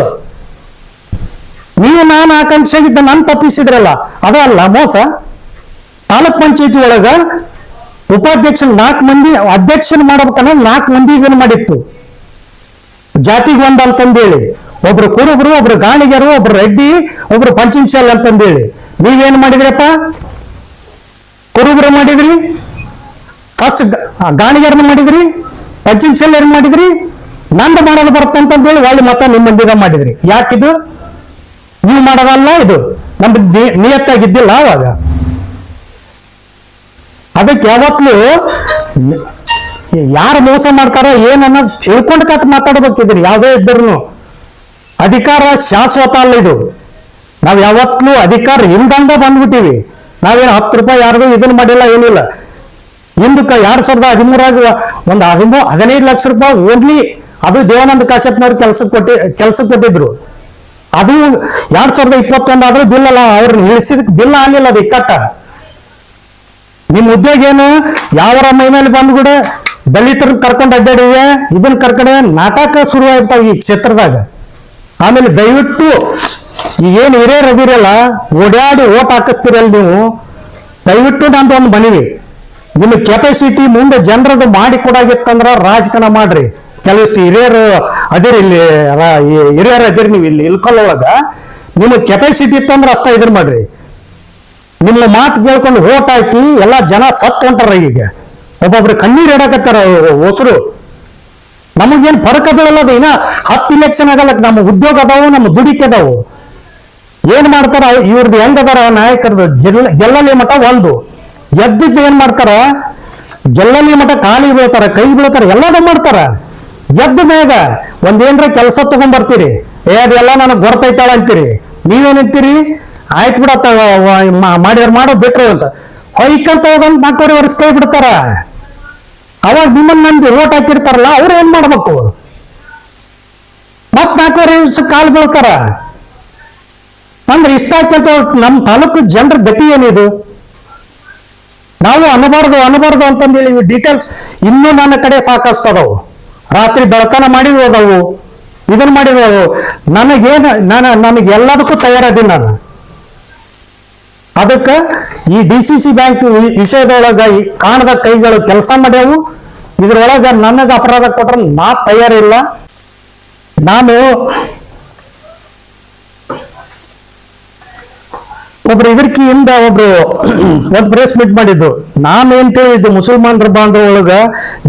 ನೀವು ನಾನು ಆಕಾಂಕ್ಷೆಗಿದ್ದ ನನ್ನ ತಪ್ಪಿಸಿದ್ರಲ್ಲ, ಅದಲ್ಲ ಮೋಸ. ತಾಲೂಕ್ ಪಂಚಾಯತಿ ಒಳಗ ಉಪಾಧ್ಯಕ್ಷನ 4 ಮಂದಿ, ಅಧ್ಯಕ್ಷನ ಮಾಡ್ಬೇಕನ್ನ 4 ಮಂದಿ ಇದನ್ನ ಮಾಡಿತ್ತು. ಜಾತಿಗೆ ಒಂದ್ ಅಂತಂದೇಳಿ, ಒಬ್ರು ಕುರುಬರು, ಒಬ್ರು ಗಾಣಿಗರು, ಒಬ್ರು ರೆಡ್ಡಿ, ಒಬ್ರು ಪಂಚಿಂಶಲ್ ಅಂತಂದೇಳಿ. ನೀವೇನ್ ಮಾಡಿದ್ರಪ್ಪ? ಕುರುಬರು ಮಾಡಿದ್ರಿ, ಫಸ್ಟ್ ಗಾಣಿಗರನ್ನ ಮಾಡಿದ್ರಿ, ಪಂಚಿಂಶಲ್ ಏನ್ ಮಾಡಿದ್ರಿ, ನಂದು ಮಾಡೋದು ಬರ್ತಂತಂದೇಳಿ ಒಳ್ಳೆ ಮತ ನಿಮ್ಮ ಮಂದಿರ ಮಾಡಿದ್ರಿ. ಯಾಕಿದು? ನೀವು ಮಾಡೋದಲ್ಲ, ಇದು ನಮ್ದು ನಿಯತ್ತಾಗಿದ್ದಿಲ್ಲ ಅವಾಗ. ಅದಕ್ಕೆ ಯಾವತ್ಲೂ ಯಾರು ಮೋಸ ಮಾಡ್ತಾರೋ ಏನನ್ನೋದು ತಿಳ್ಕೊಂಡು ಕಟ್ ಮಾತಾಡ್ಬೇಕಿದ್ರಿ. ಯಾವುದೇ ಇದ್ರೂ ಅಧಿಕಾರ ಶಾಶ್ವತ ಅಲ್ಲ ಇದು. ನಾವ್ ಯಾವತ್ಲೂ ಅಧಿಕಾರ ಇಲ್ದಂಗ ಬಂದ್ಬಿಟ್ಟಿವಿ. ನಾವೇನು 10 ರೂಪಾಯಿ ಯಾರ್ದು ಇದನ್ನ ಮಾಡಿಲ್ಲ, ಏನಿಲ್ಲ. ಹಿಂದಕ್ಕೆ 2013 ಒಂದು 15 ಲಕ್ಷ ರೂಪಾಯಿ ಓನ್ಲಿ ಅದು ದೇವಾನಂದ ಕಾಶ್ಯಪ್ನವ್ರು ಕೆಲ್ಸಕ್ಕೆ ಕೊಟ್ಟಿದ್ರು. ಅದು 2021 ಆದ್ರೂ ಬಿಲ್ ಅಲ್ಲ, ಅವ್ರನ್ನ ಇಳಿಸಿದಕ್ಕೆ ಬಿಲ್ ಆಗ್ಲಿಲ್ಲ. ಅದು ಇಕ್ಕಟ್ಟ. ನಿಮ್ ಉದ್ಯೋಗ ಏನು? ಯಾವರ ಮೈ ಮೇಲೆ ಬಂದ್ಬಿಡ ದಲಿತರನ್ನ ಕರ್ಕೊಂಡು ಅಡ್ಡಾಡಿವೆ, ಇದನ್ನ ಕರ್ಕೊಂಡೆ ನಾಟಕ ಶುರು ಆಗ್ತಾವ ಈ ಕ್ಷೇತ್ರದಾಗ. ಆಮೇಲೆ ದಯವಿಟ್ಟು ಈಗೇನು ಹಿರಿಯರು ಅದಿರಲ್ಲ, ಓಡಾಡಿ ಓಟ್ ಹಾಕಿಸ್ತೀರಲ್ಲ ನೀವು, ದಯವಿಟ್ಟು ನಂದು ಒಂದು ಮನವಿ, ನಿಮ್ಮ ಕೆಪಾಸಿಟಿ ಮುಂದೆ ಜನರದು ಮಾಡಿ ಕೊಡಾಗಿತ್ತಂದ್ರ ರಾಜಕಾರಣ ಮಾಡ್ರಿ. ಕೆಲವಿಷ್ಟು ಹಿರಿಯರು ಅದಿರಿ, ಇಲ್ಲಿ ಹಿರಿಯರು ಅದಿರಿ, ನೀವು ಇಲ್ಲಿ ಇಲ್ಕೊಳ್ಳೊಳಗ ನಿಮ್ಮ ಕೆಪಾಸಿಟಿ ಇತ್ತಂದ್ರೆ ಅಷ್ಟ ಇದನ್ನ ಮಾಡ್ರಿ. ನಿಮ್ಮ ಮಾತು ಕೇಳ್ಕೊಂಡು ಓಟ್ ಹಾಕಿ ಎಲ್ಲಾ ಜನ ಸತ್ ಹೊಂಟಾರ. ಈಗ ಒಬ್ಬೊಬ್ರು ಕಣ್ಣೀರ್ ಇಡಕತ್ತಾರ ಹೊಸರು. ನಮಗೇನ್ ಫರಕ ಬೀಳಲ್ಲ. ಇನ್ನ 10 ಇಲೆಕ್ಷನ್ ಆಗಲ್ಲ, ನಮ್ಮ ಉದ್ಯೋಗ ಅದಾವು, ನಮ್ಮ ದುಡಿಕೆ ಅದಾವು. ಏನ್ ಮಾಡ್ತಾರ ಇವ್ರದ್ದು ಹೆಂಗದಾರ ನಾಯಕರದು ಗೆಲ್ಲಲಿ ಮಠ ಒಂದು ಎದ್ದಿದ್ದು ಏನ್ ಮಾಡ್ತಾರ, ಗೆಲ್ಲಲಿ ಮಠ ಕಾಲಿಗೆ ಬೀಳ್ತಾರ, ಕೈ ಬೀಳ್ತಾರ, ಎಲ್ಲಾನು ಮಾಡ್ತಾರ. ಎದ್ದ ಮ್ಯಾಗ ಒಂದೇನ್ರ ಕೆಲಸ ತಗೊಂಡ್ಬರ್ತೀರಿ, ಅದೆಲ್ಲ ನನಗೆ ಗೊತ್ತೈತಾಳ ಅಂತೀರಿ. ನೀವೇನಂತೀರಿ, ಆಯ್ತು ಬಿಡತ್ತ ಮಾಡಿದ್ರ ಮಾಡೋ ಬಿಟ್ರು ಅಂತ ಹೊಯ್ಕಂತ ಹೋಗಂತ 4.5 ವರ್ಷ ಕೈ ಬಿಡ್ತಾರ. ಅವಾಗ ನಿಮ್ಮನ್ನ ನಂಬಿ ಓಟ್ ಹಾಕಿರ್ತಾರಲ್ಲ, ಅವ್ರು ಏನ್ ಮಾಡ್ಬೇಕು? ಮತ್ 4.5 ವರ್ಷ ಕಾಲ್ ಬೀಳ್ತಾರ ಅಂದ್ರೆ ಇಷ್ಟ ಆಗ್ತಂತ ನಮ್ಮ ತಾಲೂಕು ಜನರ ಗತಿ ಏನಿದು? ನಾವು ಅನಬಾರ್ದು ಅಂತಂದೇಳಿ ಡೀಟೇಲ್ಸ್ ಇನ್ನೂ ನನ್ನ ಕಡೆ ಸಾಕಷ್ಟು ಅದಾವು. ರಾತ್ರಿ ಬೆಳಕನ ಮಾಡಿದ್ವು ಅದಾವು, ಇದನ್ನ ಮಾಡಿದ್ವು. ನನಗೆ ಎಲ್ಲದಕ್ಕೂ ತಯಾರದೀನಿ ನಾನು. ಅದಕ್ಕೆ ಈ DCC ಬ್ಯಾಂಕ್ ವಿಷಯದೊಳಗ ಕಾಣದ ಕೈಗಳು ಕೆಲಸ ಮಾಡ್ಯಾವು. ಇದ್ರೊಳಗ ನನಗೆ ಅಪರಾಧ ಕೊಟ್ರೆ ನಾ ತಯಾರಿಲ್ಲ. ನಾನು ಒಬ್ರು ಇದಕ್ಕಿಂದ ಒಂದು ಪ್ರೆಸ್ ಮೀಟ್ ಮಾಡಿದ್ದು. ನಾನು ಏನ್ ತಿಳಿದಿದ್ದೆ, ಮುಸಲ್ಮಾನರ ಬಾಂಧವೊಳಗ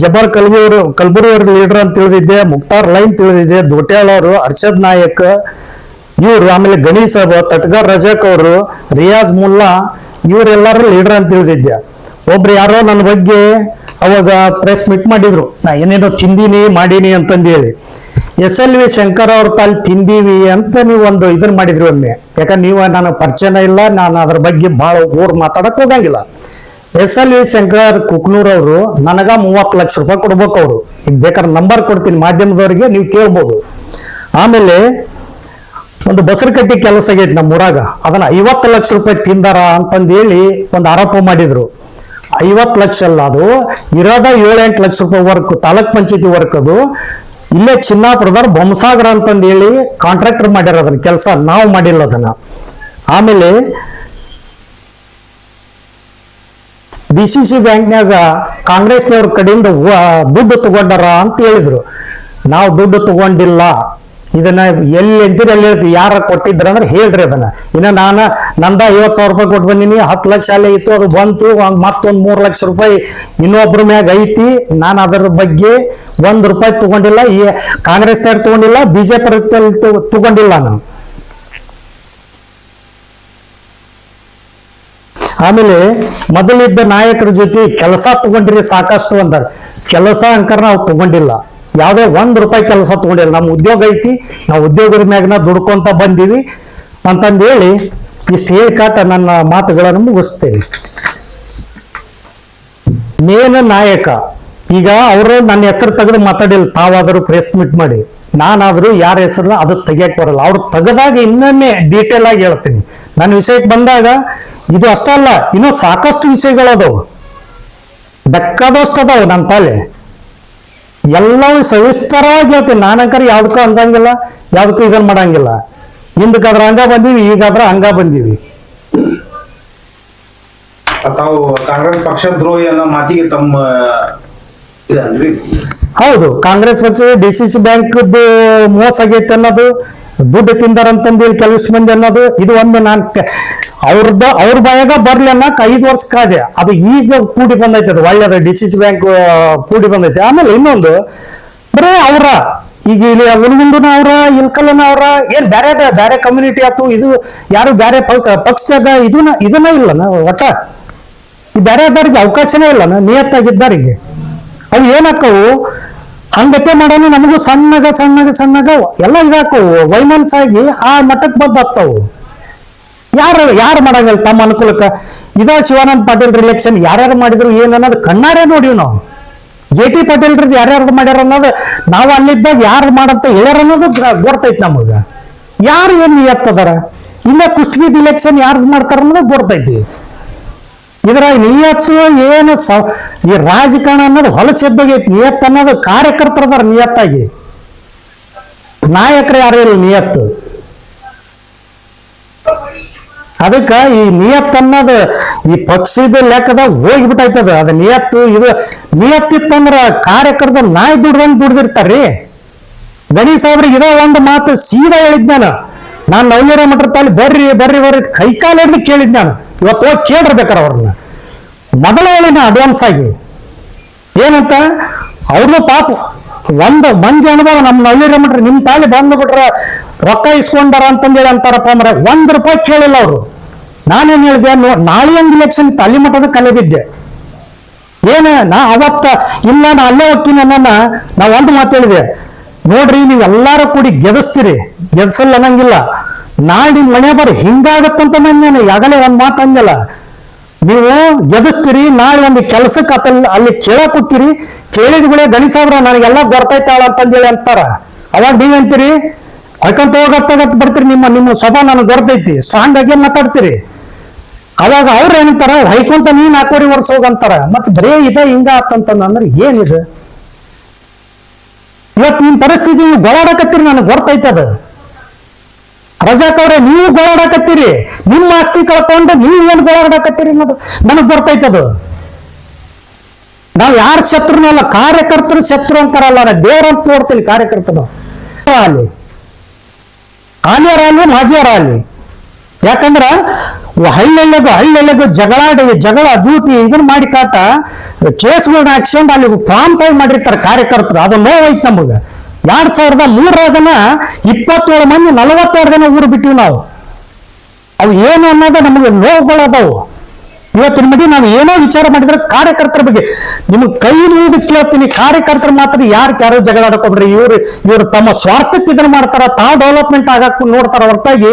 ಜಬ್ಬಾರ್ ಕಲ್ಬುರ್ಗಿ ಅವ್ರ ಲೀಡರ್ ಅಂತ ತಿಳಿದಿದ್ದೆ, ಮುಕ್ತಾರ್ ಲೈನ್ ತಿಳಿದಿದ್ದೆ, ದೋಟ್ಯಾಳ್ ಅವರು, ಅರ್ಷದ್ ನಾಯಕ್ ಇವ್ರು, ಆಮೇಲೆ ಗಣೇಶ್ ಸಾಬ್, ತಟ್ಗಾರ್ ರಜಾಕ್ ಅವರು, ರಿಯಾಜ್ ಮುಲ್ಲಾ ಇವರೆಲ್ಲರೂ ಲೀಡರ್ ಅಂತ ತಿಳಿದಿದ್ದೆ. ಒಬ್ರು ಯಾರೋ ನನ್ನ ಬಗ್ಗೆ ಅವಾಗ ಪ್ರೆಸ್ ಮೀಟ್ ಮಾಡಿದ್ರು, ನಾ ಏನೇನೋ ತಿಂದೀನಿ ಮಾಡೀನಿ ಅಂತಂದೇಳಿ. SLV ಶಂಕರ್ ಅವ್ರ ತಾಲಿ ತಿಂದೀವಿ ಅಂತ ನೀವು ಒಂದು ಇದನ್ನ ಮಾಡಿದ್ರಿ ಒಮ್ಮೆ. ಯಾಕಂದ್ರೆ ನೀವು ನನಗೆ ಪರಿಚಯನ ಇಲ್ಲ, ನಾನು ಅದ್ರ ಬಗ್ಗೆ ಬಹಳ ಮಾತಾಡಕ್ ಹೋಗಂಗಿಲ್ಲ. SLV ಶಂಕರ್ ಕುಕ್ನೂರ್ ಅವರು ನನಗ 30 ಲಕ್ಷ ರೂಪಾಯಿ ಕೊಡ್ಬೇಕು. ಅವರು ಈಗ ಬೇಕಾದ್ರೆ ನಂಬರ್ ಕೊಡ್ತೀನಿ ಮಾಧ್ಯಮದವ್ರಿಗೆ, ನೀವು ಕೇಳ್ಬೋದು. ಆಮೇಲೆ ಒಂದು ಬಸರಕಟ್ಟಿ ಕೆಲಸ ಆಗೈತಿ ನಮ್ಮ ಊರಾಗ, ಅದನ್ನ 50 ಲಕ್ಷ ರೂಪಾಯಿ ತಿಂದಾರ ಅಂತಂದೇಳಿ ಒಂದು ಆರೋಪ ಮಾಡಿದ್ರು. 50 ಲಕ್ಷ ಅಲ್ಲ, ಅದು ಇರೋದ 7-8 ಲಕ್ಷ ರೂಪಾಯಿ ವರ್ಕ್, ತಾಲೂಕ್ ಪಂಚಾಯತಿ ವರ್ಕ್. ಅದು ಇಲ್ಲೇ ಚಿನ್ನಾಪುರದವ್ರು ಬೊಮ್ಮಸಾಗರ ಅಂತಂದೇಳಿ ಕಾಂಟ್ರಾಕ್ಟರ್ ಮಾಡ್ಯಾರ ಅದನ್ನ ಕೆಲಸ, ನಾವು ಮಾಡಿಲ್ಲ ಅದನ್ನ. ಆಮೇಲೆ DCC ಬ್ಯಾಂಕ್ನಾಗ ಕಾಂಗ್ರೆಸ್ನವ್ರ ಕಡೆಯಿಂದ ದುಡ್ಡು ತಗೊಂಡಾರ ಅಂತ ಹೇಳಿದ್ರು. ನಾವು ದುಡ್ಡು ತಗೊಂಡಿಲ್ಲ. ಇದನ್ನ ಎಲ್ಲಿ ಅಂತೀರಿ ಅಲ್ಲಿ ಹೇಳ್ತೀವಿ, ಯಾರ ಕೊಟ್ಟಿದ್ರ ಅಂದ್ರೆ ಹೇಳ್ರಿ ಅದನ್ನ. ಇನ್ನ ನಂದ 50,000 ರೂಪಾಯಿ ಕೊಟ್ಟು ಬಂದಿನಿ, 10 ಲಕ್ಷ ಅಲ್ಲೇ ಇತ್ತು, ಅದು ಬಂತು. ಮತ್ತೊಂದು 3 ಲಕ್ಷ ರೂಪಾಯಿ ಇನ್ನೊಬ್ರ ಮ್ಯಾಗ ಐತಿ. ನಾನು ಅದರ ಬಗ್ಗೆ 1 ರೂಪಾಯಿ ತಗೊಂಡಿಲ್ಲ. ಈ ಕಾಂಗ್ರೆಸ್ನವ್ರು ತಗೊಂಡಿಲ್ಲ, BJP ತಗೊಂಡಿಲ್ಲ ನಾನು. ಆಮೇಲೆ ಮೊದಲಿದ್ದ ನಾಯಕರ ಜೊತೆ ಕೆಲಸ ತಗೊಂಡ್ರಿ ಸಾಕಷ್ಟು ಅಂತಾರೆ. ಕೆಲಸ ಅಂಕರ್ ನಾವು ತಗೊಂಡಿಲ್ಲ, ಯಾವುದೇ 1 ರೂಪಾಯಿ ಕೆಲಸ ತಗೊಂಡಿಲ್ಲ. ನಮ್ಮ ಉದ್ಯೋಗ ಐತಿ, ನಾವು ಉದ್ಯೋಗದ ಮ್ಯಾಗ ದುಡ್ಕೊಂತ ಬಂದೀವಿ ಅಂತಂದೇಳಿ ಇಷ್ಟು ಹೇಳ್ಕಾಟ ನನ್ನ ಮಾತುಗಳನ್ನು ಮುಗಿಸ್ತೇನೆ. ಮೇನ್ ನಾಯಕ ಈಗ ಅವರು ನನ್ನ ಹೆಸರು ತೆಗೆದು ಮಾತಾಡಿಲ್ಲ, ತಾವಾದರೂ ಪ್ರೆಸ್ ಮೀಟ್ ಮಾಡಿ. ನಾನಾದ್ರೂ ಯಾರ ಹೆಸರನ್ನ ಅದು ತೆಗಿಯಕ್ ಬರಲ್ಲ. ಅವ್ರು ತೆಗೆದಾಗ ಇನ್ನೊಮ್ಮೆ ಡೀಟೇಲ್ ಆಗಿ ಹೇಳ್ತೀನಿ. ನನ್ನ ವಿಷಯಕ್ಕೆ ಬಂದಾಗ ಇದು ಅಷ್ಟಲ್ಲ, ಇನ್ನೂ ಸಾಕಷ್ಟು ವಿಷಯಗಳದಾವು, ಬೇಕಾದಷ್ಟು ಅದಾವು ನನ್ನ ತಾಲೆ. ಎಲ್ಲವೂ ಸವಿಸ್ತರವಾಗಿ ಹೇಳ್ತೀನಿ. ನಾನಂಕರ್ ಯಾವ್ದಕ್ಕೂ ಅನ್ಸಂಗಿಲ್ಲ, ಯಾವ್ದಕ್ಕೂ ಇದನ್ನ ಮಾಡಂಗಿಲ್ಲ. ಹಿಂದಕ್ಕಾದ್ರ ಹಂಗ ಬಂದೀವಿ, ಈಗಾದ್ರ ಹಂಗ ಬಂದೀವಿ. ತಾವು ಕಾಂಗ್ರೆಸ್ ಪಕ್ಷದ್ರೋಹಿ ಅನ್ನೋ ಮಾತಿಗೆ ತಮ್ಮ ಹೌದು, ಕಾಂಗ್ರೆಸ್ ಪಕ್ಷ DCC ಬ್ಯಾಂಕ್ ಮೋಸ ಆಗೈತೆ ಅನ್ನೋದು, ದುಡ್ಡು ತಿಂದಾರಂತಂದೇಳಿ ಕೆಲವಿಷ್ಟು ಮಂದಿ ಅನ್ನೋದು, ಇದು ಒಮ್ಮೆ ನಾನು ಅವ್ರ ಬಾಯಾಗ ಬರ್ಲಿ ಅನ್ನಕ್ 5 ವರ್ಷ ಕಾದೆ. ಅದು ಈಗ ಕೂಡಿ ಬಂದೈತೆ, ಅದು ಒಳ್ಳೇದು. DCC ಬ್ಯಾಂಕ್ ಕೂಡಿ ಬಂದೈತೆ. ಆಮೇಲೆ ಇನ್ನೊಂದು ಬರೇ ಅವ್ರ ಈಗ ಇಲ್ಲಿ ಉಳಿಗುಂದನ ಅವ್ರ, ಇಲ್ಕಲ್ಲನ ಅವ್ರ, ಏನ್ ಬೇರೆ ಕಮ್ಯುನಿಟಿ ಆಯ್ತು, ಇದು ಯಾರು ಬೇರೆ ಪಕ್ಷದಾಗ ಇದನ್ನ ಇಲ್ಲನ ಒಟ್ಟ. ಈ ಬೇರೆದವ್ರಿಗೆ ಅವಕಾಶನೇ ಇಲ್ಲನ, ನಿಯತ್ತಾಗಿದ್ದಾರಿಗೆ. ಅವು ಏನಾಕವು ಹಂಗತೆ ಮಾಡೋಣ, ನಮಗೂ ಸಣ್ಣಗ ಎಲ್ಲ ಇದಾಕವು, ವೈಮನಸ್ಸಾಗಿ ಆ ಮಟ್ಟಕ್ಕೆ ಬಂದಾಗ್ತಾವು. ಯಾರು ಮಾಡಂಗಿಲ್ಲ ತಮ್ಮ ಅನುಕೂಲಕ್ಕ. ಶಿವಾನಂದ ಪಾಟೀಲ್ ರಿಲೆಕ್ಷನ್ ಯಾರ್ಯಾರು ಮಾಡಿದ್ರು ಏನ್ ಅನ್ನೋದು ಕಣ್ಣಾರೆ ನೋಡಿವ್ ನಾವು. JT ಪಾಟೀಲ್ ಯಾರ್ಯಾರ್ದು ಮಾಡ್ಯಾರ ಅನ್ನೋದು ನಾವು ಅಲ್ಲಿದ್ದಾಗ ಯಾರು ಮಾಡಂತ ಹೇಳ್ಯಾರ ಅನ್ನೋದು ಗೊತ್ತೈತಿ ನಮಗ. ಯಾರು ಏನ್ ನಿಯತ್ತದಾರ, ಇಲ್ಲ ಕುಷ್ಟಗಿದ ಇಲೆಕ್ಷನ್ ಯಾರ್ದು ಮಾಡ್ತಾರ ಅನ್ನೋದು ಗೊತ್ತೈತಿ. ಇದ್ರಾಗ ನಿಯತ್ತು ಏನು ಈ ರಾಜಕಾರಣ ಅನ್ನೋದು ಹೊಲಸೆದ್ದೋಗೈತಿ. ನಿಯತ್ ಅನ್ನೋದು ಕಾರ್ಯಕರ್ತರದಾರ ನಿಯತ್ತಾಗಿ, ನಾಯಕರು ಯಾರು ಇಲ್ಲ ನಿಯತ್ತು. ಅದಕ್ಕ ಈ ನಿಯತ್ ಅನ್ನೋದು ಈ ಪಕ್ಷದ ಲೆಕ್ಕದಾಗ ಹೋಗಿಬಿಟ್ಟೈತದ. ಅದ ನಿಯತ್ತು ಇದು ನಿಯತ್ತಿತ್ತಂದ್ರ ಕಾರ್ಯಕರ್ತ ನಾಯಿ ದುಡ್ದಿರ್ತಾರ್ರಿ. ಗಣೇಶ್ ಸಾಹೇಬ್ರಿಗೆ ಇದ ಒಂದು ಮಾತು ಸೀದಾ ಹೇಳಿದ್ ನಾನು ನವನೀರ ಮಠದ ತಾಲಿ ಬರ್ರಿ ಕೈಕಾಲ ಹಿಡಿದು ಕೇಳಿದ್ ನಾನು. ಇವತ್ತು ಹೋಗಿ ಕೇಳಿರ್ಬೇಕಾರ ಅವ್ರನ್ನ. ಮೊದಲ ಹೇಳಿನ ಅಡ್ವಾನ್ಸ್ ಆಗಿ ಏನಂತ, ಅವ್ರದ್ದು ಪಾಪ ಒಂದು ಮಂದಿ ಅನುಭವ ನಮ್ಮ ನಳ್ಳಿರ ಮಟ್ರಿ ನಿಮ್ ತಾಳಿ ಬಂದು ಬಿಟ್ರ ರೊಕ್ಕ ಇಸ್ಕೊಂಡಾರ ಅಂತಂದೇಳಿ ಅಂತಾರಪ್ಪ ಅಂದ್ರೆ ₹1 ಕೇಳಿಲ್ಲ ಅವರು. ನಾನೇನ್ ಹೇಳಿದೆ, ನಾಳೆ ಒಂದು ಇಲೆಕ್ಷನ್ ಅಲ್ಲಿ ಮಟ್ಟದ ಕಲೆ ಬಿದ್ದೆ. ನಾ ಅವತ್ತ ಇಲ್ಲ ನಾ ಅಲ್ಲೇ ಹೋಗ್ತೀನಿ ಅನ್ನೋನ್ನ ನಾ ಒಂದು ಮಾತು ಹೇಳಿದೆ, ನೋಡ್ರಿ ನೀವು ಎಲ್ಲಾರು ಕೂಡಿ ಗೆದಿಸ್ತೀರಿ, ಗೆದ್ಸಲ್ಲ ಅನ್ನಂಗಿಲ್ಲ. ನಾಳೆ ನಿಮ್ ಮನೆ ಬರ್ರಿ ಹಿಂಗಾಗತ್ತಂತ ನಾನು ಯಾಗಲೇ ಒಂದ್ ಮಾತು ಅಂದಿಲ್ಲ. ನೀವು ಗೆದಿಸ್ತೀರಿ, ನಾಳೆ ಒಂದು ಕೆಲಸಕ್ಕೆ ಅಲ್ಲಿ ಕೇಳಕ್ ಹೋಗ್ತೀರಿ, ಕೇಳಿದ್ಗಳೇ ಗಣಿಸಾಬ್ರ ನನಗೆಲ್ಲ ಗೊತ್ತೈತಾಳ ಅಂತಂದೇಳಿ ಅಂತಾರ. ಅವಾಗ ನೀವಂತೀರಿ ಹೊಯ್ಕೊಂತ ಹೋಗತ್ತಾಗತ್ ಬರ್ತೀರಿ, ನಿಮ್ಮ ಸ್ವಭಾವ ನನಗೆ ಗೊತ್ತೈತಿ, ಸ್ಟ್ರಾಂಗ್ ಆಗಿ ಮಾತಾಡ್ತೀರಿ. ಅವಾಗ ಅವ್ರು ಏನಂತಾರ, ಹೊಯ್ಕೊಂತ ನೀನ್ 4 ವರ್ಷ ಹೋಗಂತಾರ. ಮತ್ ಬರೇ ಇದ ಹಿಂಗ ಆತಂತಂದ್ರೆ ಏನಿದೆ? ಇವತ್ತು ನಿಮ್ ಪರಿಸ್ಥಿತಿ ನೀವು ಗೋಳಾಡಕತ್ತೀರಿ, ನನಗೆ ಗೊತ್ತೈತದ. ರಜಾಕ್ ಅವ್ರೆ ನೀವು ಗೋಳಾಡಕತ್ತೀರಿ, ನಿಮ್ಮ ಆಸ್ತಿ ಕಳ್ಕೊಂಡು ನೀವು ಏನ್ ಗೋಳಾಡಕತ್ತೀರಿ ಅನ್ನೋದು ನನಗ್ ಬರ್ತೈತದು. ನಾವ್ ಯಾರ ಶತ್ರುನಲ್ಲ, ಕಾರ್ಯಕರ್ತರು ಶತ್ರು ಅಂತಾರಲ್ಲ, ದೇವ್ರಂತ ನೋಡ್ತೀನಿ ಕಾರ್ಯಕರ್ತರು. ಅಲ್ಲಿ ಆಲಿಯರಾಗಲಿ ಮಾಜಿಯರಾಗಲಿ, ಯಾಕಂದ್ರ ಹಳ್ಳಿಯಲ್ಲಗೂ ಜಗಳ ಜೂಟಿ ಇದನ್ನ ಮಾಡಿ ಕಾಟ ಕೇಸ್ಗಳನ್ನ ಹಾಕ್ಸ್ಕೊಂಡು ಅಲ್ಲಿ ಫಾರ್ಮ್ ಫೈಲ್ ಮಾಡಿರ್ತಾರೆ ಕಾರ್ಯಕರ್ತರು. ಅದು ನೋವೈತ್ ನಮಗ. 2003 27 ಮಂದಿ 42 ಜನ ಊರು ಬಿಟ್ಟಿವಿ ನಾವು. ಅವು ಏನು ಅನ್ನೋದ ನಮಗೆ ನೋವುಗಳದಾವು. ಇವತ್ತಿನ ಮಡಿ ನಾವು ಏನೋ ವಿಚಾರ ಮಾಡಿದ್ರೆ ಕಾರ್ಯಕರ್ತರ ಬಗ್ಗೆ ನಿಮಗೆ ಕೈ ಮುಗಿದು ಕೇಳ್ತೀನಿ, ಕಾರ್ಯಕರ್ತರು ಮಾತ್ರ ಯಾರು ಜಗಳಾಡಕೋಬ್ರಿ. ಇವ್ರು ತಮ್ಮ ಸ್ವಾರ್ಥಕ್ಕೆ ಇದನ್ನ ಮಾಡ್ತಾರ, ತಾವು ಡೆವಲಪ್ಮೆಂಟ್ ಆಗಕ್ ನೋಡ್ತಾರ ಹೊರತಾಗಿ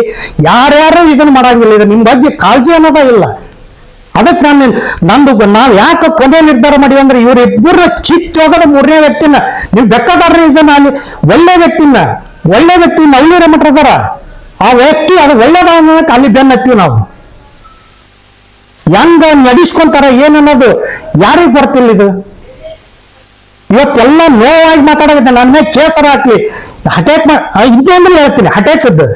ಯಾರ್ಯಾರು ಇದನ್ನ ಮಾಡಂಗಿಲ್ಲ. ಇದು ನಿಮ್ ಬಗ್ಗೆ ಕಾಳಜಿ ಅನ್ನೋದ ಇಲ್ಲ. ಅದಕ್ಕೆ ನಾವ್ ಯಾಕೆ ಕೊನೆ ನಿರ್ಧಾರ ಮಾಡಿ ಅಂದ್ರೆ ಇವರಿಬ್ಬರ ಕಿತ್ತೋಗದ 3ನೇ ವ್ಯಕ್ತಿನ ನೀವು ಬೇಕಾದ್ರೆ ಇದನ್ನ ಅಲ್ಲಿ ಒಳ್ಳೆ ವ್ಯಕ್ತಿ ನವಲೀರ ಮಠದಾರ ಆ ವ್ಯಕ್ತಿ ಅದು ಒಳ್ಳೇದ ಅಲ್ಲಿ ಬೆನ್ನ ಹತ್ತೀವಿ ನಾವು. ಹೆಂಗ ನಡೆಸ್ಕೊಂತಾರ ಏನನ್ನೋದು ಯಾರಿಗ್ ಬರ್ತಿಲ್ಲ. ಇದು ಇವತ್ತೆಲ್ಲ ನೋವಾಗಿ ಮಾತಾಡೋದಿದ್ದೆ. ನನ್ನ ಮೇಲೆ ಕೇಸರ ಹಾಕಿ ಅಟ್ಯಾಕ್ ಇನ್ನೊಂದ್ರೆ ಹೇಳ್ತೀನಿ, ಅಟ್ಯಾಕ್ ಇದ್ದು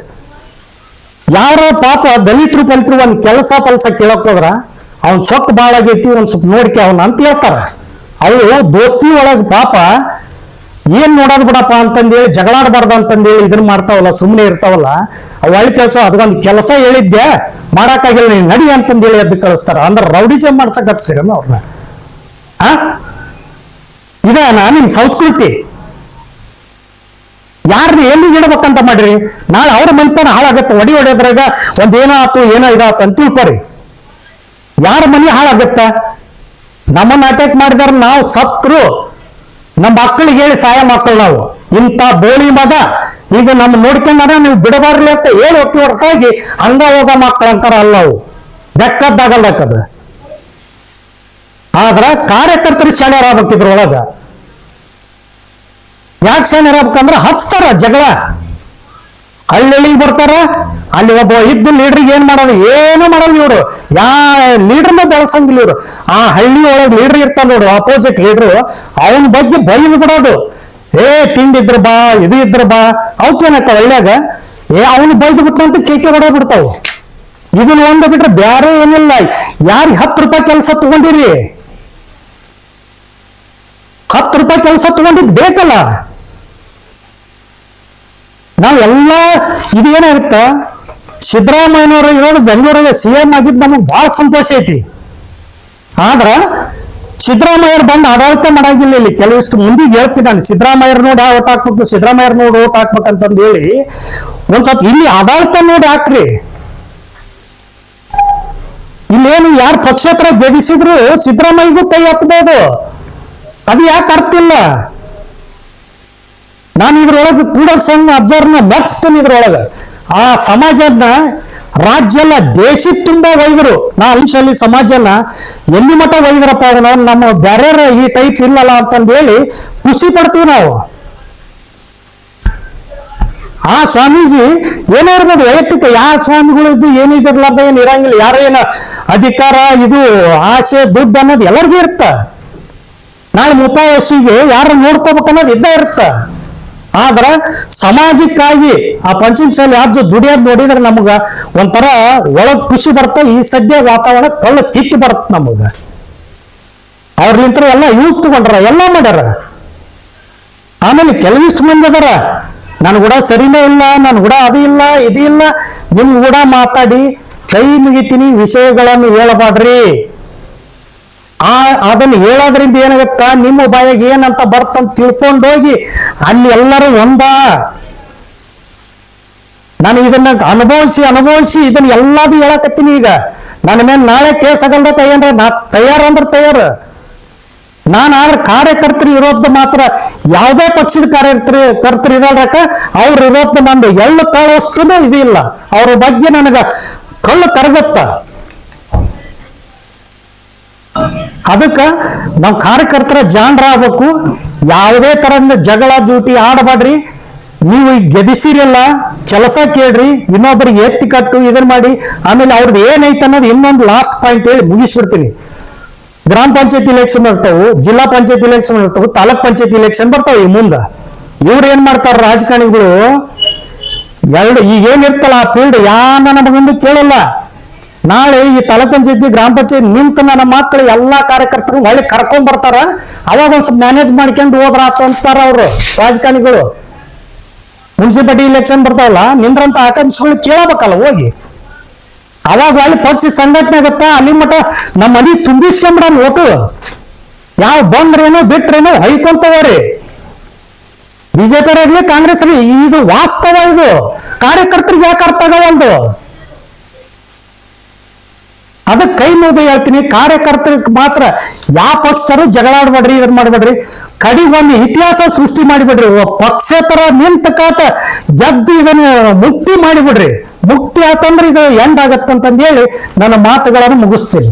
ಯಾರೋ ಪಾಪ ದಲಿತರು ಪಲಿತರು ಒಂದ್ ಕೆಲಸ ಕೇಳಕ್ ಹೋದ್ರ ಅವ್ನ್ ಸೊಕ್ಕ ಬಾಳ ಆಗೈತಿ, ಒಂದ್ ಸ್ವಲ್ಪ ನೋಡ್ಕೆ ಅವನ್ ಅಂತ ಹೇಳ್ತಾರ. ಅವು ದೋಸ್ತಿ ಒಳಗ್ ಪಾಪ ಏನ್ ನೋಡೋದ್ ಬಿಡಪ್ಪ ಅಂತಂದೇಳಿ ಜಗಳಾಡಬಾರ್ದು ಅಂತಂದೇಳಿ ಇದನ್ನ ಮಾಡ್ತಾವಲ್ಲ, ಸುಮ್ಮನೆ ಇರ್ತಾವಲ್ಲ. ಅವ್ ಒಳ್ಳೆ ಕೆಲಸ ಅದೊಂದು ಕೆಲಸ ಹೇಳಿದ್ದೆ ಮಾಡಕ್ಕಾಗಿಲ್ಲ ನೀನ್ ನಡಿ ಅಂತಂದೇಳಿ ಎದ್ದು ಕಳಿಸ್ತಾರ. ಅಂದ್ರೆ ರೌಡಿಸಮ್ ಮಾಡ್ಸಕ್ ಹಚ್ತೀರ ಅವ್ರನ್ನ. ಇದಾನ ನಿಮ್ ಸಂಸ್ಕೃತಿ? ಯಾರನ್ನ ಎಲ್ಲಿಗೆ ಇಡ್ಬೇಕಂತ ಮಾಡ್ರಿ? ನಾಳೆ ಅವ್ರ ಮನೆತನ ಹಾಳಾಗತ್ತೆ. ಹೊಡೆಯೋದ್ರಾಗ ಒಂದೇನೋ ಆತು ಏನೋ ಇದಾತು ಅಂತ ತಿಳ್ಕೊರಿ. ಯಾರ ಮನೆ ಹಾಳಾಗತ್ತ? ನಮ್ಮನ್ನ ಅಟ್ಯಾಕ್ ಮಾಡಿದಾರ, ನಾವು ಸತ್ರು ನಮ್ಮ ಮಕ್ಕಳಿಗೆ ಹೇಳಿ ಸಹಾಯ ಮಕ್ಕಳು ನಾವು ಇಂಥ ಬೋಳಿ ಮಗ ಈಗ ನಮ್ಮ ನೋಡ್ಕೊಂಡಾರ ನೀವು ಬಿಡಬಾರ್ಲಿ ಅಂತ ಹೇಳಿ ಒಟ್ಟು ಹೊರತಾಗಿ ಹಂಗ ಹೋಗೋ ಮಕ್ಕಳು ಅಂತಾರ ಅಲ್ಲ. ಅವು ಬೆಕ್ಕದ್ದಾಗಲ್ಲಕ್ಕದ. ಆದ್ರ ಕಾರ್ಯಕರ್ತರು ಶಾಣ್ಯರಾಗಬೇಕಿದ್ರ ಒಳಗ. ಯಾಕೆ ಶಾಣ್ಯರಾಗಬೇಕಂದ್ರ ಹಚ್ತಾರ ಜಗಳ. ಹಳ್ಳಿಗೆ ಬರ್ತಾರ, ಅಲ್ಲಿ ಒಬ್ಬ ಇದ್ದು ಲೀಡ್ರಿಗೆ ಏನ್ ಮಾಡೋದು? ಏನು ಮಾಡಲ್ಲ ಇವ್ರು. ಲೀಡರ್ನ ಬೆಳೆಸಂಗಿಲ್ಲ ಇವ್ರು. ಆ ಹಳ್ಳಿ ಒಳಗೆ ಲೀಡರ್ ಇರ್ತಾರ ನೋಡು, ಅಪೋಸಿಟ್ ಲೀಡ್ರು, ಅವನ ಬಗ್ಗೆ ಬೈದು ಬಿಡೋದು. ತಿಂಡಿದ್ರ ಬಾ, ಇದು ಇದ್ರ ಬಾ, ಅವಕ್ಕೇನಕ್ಕ ಒಳ್ಳೆಯಾಗ ಅವನು ಬೈದು ಬಿಟ್ಟಂತ ಕೇಕೆ ಹೊಡೋಗ್ಬಿಡ್ತಾವ. ಇದನ್ನ ಒಂದು ಬಿಟ್ರೆ ಬ್ಯಾರೆ ಏನಿಲ್ಲ. ಯಾರಿಗೆ ₹10 ಕೆಲಸ ತಗೊಂಡಿರಿ? ₹10 ಕೆಲಸ ತಗೊಂಡಿದ್ ಬೇಕಲ್ಲ. ನಾವೆಲ್ಲ ಇದೇನಾಗುತ್ತ, ಸಿದ್ದರಾಮಯ್ಯನವರು ಇರೋದು ಬೆಂಗಳೂರಲ್ಲಿ CM ಆಗಿದ್ದು ನಮಗೆ ಬಹಳ ಸಂತೋಷ ಐತಿ. ಆದ್ರ ಸಿದ್ದರಾಮಯ್ಯರು ಬಂದು ಆಡಳಿತ ಮಾಡಂಗಿಲ್ಲ ಇಲ್ಲಿ. ಕೆಲವಿಷ್ಟು ಮುಂದಿಗೆ ಹೇಳ್ತೀನಿ ನಾನು, ಸಿದ್ದರಾಮಯ್ಯರ್ ನೋಡಿ ಓಟ್ ಹಾಕ್ಬೇಕು, ಸಿದ್ದರಾಮಯ್ಯರ್ ನೋಡಿ ಓಟ್ ಹಾಕ್ಬೇಕಂತಂದು ಹೇಳಿ ಒಂದ್ ಸ್ವಲ್ಪ ಇಲ್ಲಿ ಆಡಳಿತ ನೋಡಿ ಹಾಕ್ರಿ. ಇಲ್ಲೇನು ಯಾರು ಪಕ್ಷೇತರ ಗೆದಿಸಿದ್ರು ಸಿದ್ದರಾಮಯ್ಯಗೂ ಕೈ ಹತ್ತಬಹುದು. ಅದು ಯಾಕೆ ಅರ್ಥ ಇಲ್ಲ? ನಾನು ಇದ್ರೊಳಗೆ ಕೂಡ ಸಣ್ಣ ಅಬ್ಸರ್ವ್ನ ಮೆಚ್ತೀನಿ. ಇದ್ರೊಳಗ ಆ ಸಮಾಜನ ರಾಜ್ಯ ಎಲ್ಲ ದೇಶ ತುಂಬಾ ಒಯ್ದರು. ನಾ ಅಂಶಲ್ಲಿ ಸಮಾಜನ ಎಲ್ಲಿ ಮಟ್ಟ ಒಯ್ದ್ರಪ್ಪ ಅವನು, ನಮ್ಮ ಬ್ಯಾರ್ಯಾರ ಈ ಟೈಪ್ ಇಲ್ಲಲ್ಲ ಅಂತಂದು ಹೇಳಿ ಖುಷಿ ಪಡ್ತೀವಿ ನಾವು. ಆ ಸ್ವಾಮೀಜಿ ಏನೋ ಇರ್ಬೋದು ವೈಯಕ್ತಿಕ, ಯಾವ ಸ್ವಾಮಿಗಳು ಇದ್ದು ಏನು ಇದಿರ್ಲಾರ್ದ ಏನು ಇರಂಗಿಲ್ಲ. ಯಾರೋ ಏನ ಅಧಿಕಾರ, ಇದು ಆಸೆ, ದುಡ್ಡು ಅನ್ನೋದು ಎಲ್ಲರಿಗೂ ಇರುತ್ತ. ನಾಳೆ 30 ವರ್ಷಿಗೆ ಯಾರು ನೋಡ್ಕೋಬೇಕನ್ನೋದು ಇದ್ದ ಇರುತ್ತ. ಆದ್ರ ಸಮಾಜಕ್ಕಾಗಿ ಆ ಪಂಚಮಸಾಲಿ ಅಜ್ಜ ದುಡಿಯೋದ್ ನೋಡಿದ್ರೆ ನಮಗ ಒಂಥರ ಒಳಗ್ ಖುಷಿ ಬರ್ತ. ಈ ಸದ್ಯ ವಾತಾವರಣ ಕಳ್ಳ ಕಿಕ್ಕಿ ಬರುತ್ತೆ ನಮಗ. ಅವ್ರಲಿಂತ್ರ ಎಲ್ಲ ಯೂಸ್ ತಗೊಂಡ್ರ, ಎಲ್ಲ ಮಾಡ್ಯಾರ. ಆಮೇಲೆ ಕೆಲವಿಷ್ಟು ಮಂದಿ ಅದಾರ, ನನ್ ಕೂಡ ಸರಿನೇ ಇಲ್ಲ, ನನ್ ಕೂಡ ಅದು ಇಲ್ಲ ಇದು ಇಲ್ಲ, ನಿಮ್ ಕೂಡ ಮಾತಾಡಿ ಕೈ ಮುಗಿತೀನಿ, ವಿಷಯಗಳನ್ನು ಹೇಳಬಾಡ್ರಿ. ಅದನ್ನ ಹೇಳೋದ್ರಿಂದ ಏನಾಗತ್ತ, ನಿಮ್ಮ ಬಾಯಾಗ ಏನಂತ ಬರ್ತಂತ ತಿಳ್ಕೊಂಡೋಗಿ ಅಲ್ಲಿ ಎಲ್ಲರೂ ನಾನು ಇದನ್ನ ಅನುಭವಿಸಿ ಇದನ್ನ ಎಲ್ಲದೂ ಹೇಳಕತ್ತೀನಿ. ಈಗ ನನ್ನ ಮೇಲೆ ನಾಳೆ ಕೇಸ್ ಆಗಲ್ದ ತಯ್ಯನ್ರ ನಾ ತಯಾರಂದ್ರೆ ತಯಾರು. ನಾನು ಆದ್ರೆ ಕಾರ್ಯಕರ್ತರು ಇರೋದು ಮಾತ್ರ, ಯಾವುದೇ ಪಕ್ಷದ ಕರ್ತರು ಇರೋದ್ರಕ ಅವ್ರ ಇರೋದು ನಂದು ಎಳ್ಳು ಕಾಳುವಷ್ಟೂ ಇದಿಲ್ಲ. ಅವ್ರ ಬಗ್ಗೆ ನನಗ ಕಳ್ಳು ಕರಗತ್ತ. ಅದಕ್ಕ ನಾವು ಕಾರ್ಯಕರ್ತರ ಜಾಣರಾಗಬೇಕು. ಯಾವುದೇ ತರದ ಜಗಳ ಜೂಟಿ ಆಡಬೇಡ್ರಿ. ನೀವು ಈಗ ಗೆದಿಸಿರಲ್ಲ, ಕೆಲಸ ಕೇಳ್ರಿ, ಇನ್ನೊಬ್ಬರಿಗೆ ಎತ್ತಿ ಕಟ್ಟು ಇದನ್ನ ಮಾಡಿ. ಆಮೇಲೆ ಅವ್ರದ್ದು ಏನೈತೆ ಅನ್ನೋದು ಇನ್ನೊಂದು ಲಾಸ್ಟ್ ಪಾಯಿಂಟ್ ಹೇಳಿ ಮುಗಿಸ್ಬಿಡ್ತೀನಿ. ಗ್ರಾಮ ಪಂಚಾಯತ್ ಇಲೆಕ್ಷನ್ ಬರ್ತಾವು, ಜಿಲ್ಲಾ ಪಂಚಾಯತ್ ಇಲೆಕ್ಷನ್ ಬರ್ತಾವು, ತಾಲೂಕ್ ಪಂಚಾಯತ್ ಇಲೆಕ್ಷನ್ ಬರ್ತಾವ. ಈ ಮುಂದ ಇವ್ರು ಏನ್ ಮಾಡ್ತಾರ ರಾಜಕಾರಣಿಗಳು, ಈಗ ಏನಿರ್ತಲ್ಲ ಆ ಫೀಲ್ಡ್ ನನ್ನ ಮುಂದೆ ಕೇಳಲ್ಲ. ನಾಳೆ ಈ ತಾಲೂಕ್ ಪಂಚಾಯತಿ ಗ್ರಾಮ ಪಂಚಾಯತ್ ನಿಂತು ನನ್ನ ಮಕ್ಕಳು ಎಲ್ಲಾ ಕಾರ್ಯಕರ್ತರು ಒಳ್ಳೆ ಕರ್ಕೊಂಡ್ ಬರ್ತಾರ. ಅವಾಗ ಒಂದ್ ಸ್ವಲ್ಪ ಮ್ಯಾನೇಜ್ ಮಾಡ್ಕೊಂಡು ಹೋದ್ರ ಆತ ಅಂತಾರ ಅವ್ರು ರಾಜಕಾರಣಿಗಳು. ಮುನ್ಸಿಪಾಲಿಟಿ ಇಲೆಕ್ಷನ್ ಬರ್ತಾವಲ್ಲ, ನಿಂದ್ರಂತ ಆಕಾಂಕ್ಷಿಗಳು ಕೇಳಬೇಕಲ್ಲ ಹೋಗಿ. ಅವಾಗ ಅಲ್ಲಿ ಪಕ್ಷ ಸಂಘಟನೆ ಆಗತ್ತ. ಅಲ್ಲಿ ಮಠ ನಮ್ಮ ಮನೆ ತುಂಬಿಸ್ಕೊಂಡ್ಬಿಡ ಓಟು. ಯಾವ ಬಂದ್ರೇನೋ ಬಿಟ್ರೇನೋ ಹೊಯ್ಕೊಂತವ್ರಿ. ಬಿಜೆಪಿ ಇರ್ಲಿ ಕಾಂಗ್ರೆಸ್ ಇರ್ಲಿ, ಇದು ವಾಸ್ತವ. ಇದು ಕಾರ್ಯಕರ್ತರಿಗೆ ಯಾಕೆ ಅರ್ಥ ಆಗವಲ್ದು? ಅದಕ್ಕೆ ಕೈ ಮುಗಿದು ಹೇಳ್ತೀನಿ, ಕಾರ್ಯಕರ್ತರಿಗೆ ಮಾತ್ರ ಯಾವ ಪಕ್ಷದರು ಜಗಳಾಡ್ಬೇಡ್ರಿ, ಇದನ್ನ ಮಾಡ್ಬೇಡ್ರಿ. ಕಡಿಗೆ ಒಂದು ಇತಿಹಾಸ ಸೃಷ್ಟಿ ಮಾಡಿಬಿಡ್ರಿ. ಪಕ್ಷೇತರ ನಿಂತ ಕಾಟ ಗೆದ್ದು ಇದನ್ನು ಮುಕ್ತಿ ಮಾಡಿಬಿಡ್ರಿ. ಮುಕ್ತಿ ಆತಂದ್ರೆ ಇದು ಎಂಡ್ ಆಗತ್ತಂತಂದು ಹೇಳಿ ನನ್ನ ಮಾತುಗಳನ್ನು ಮುಗಿಸ್ತೀನಿ.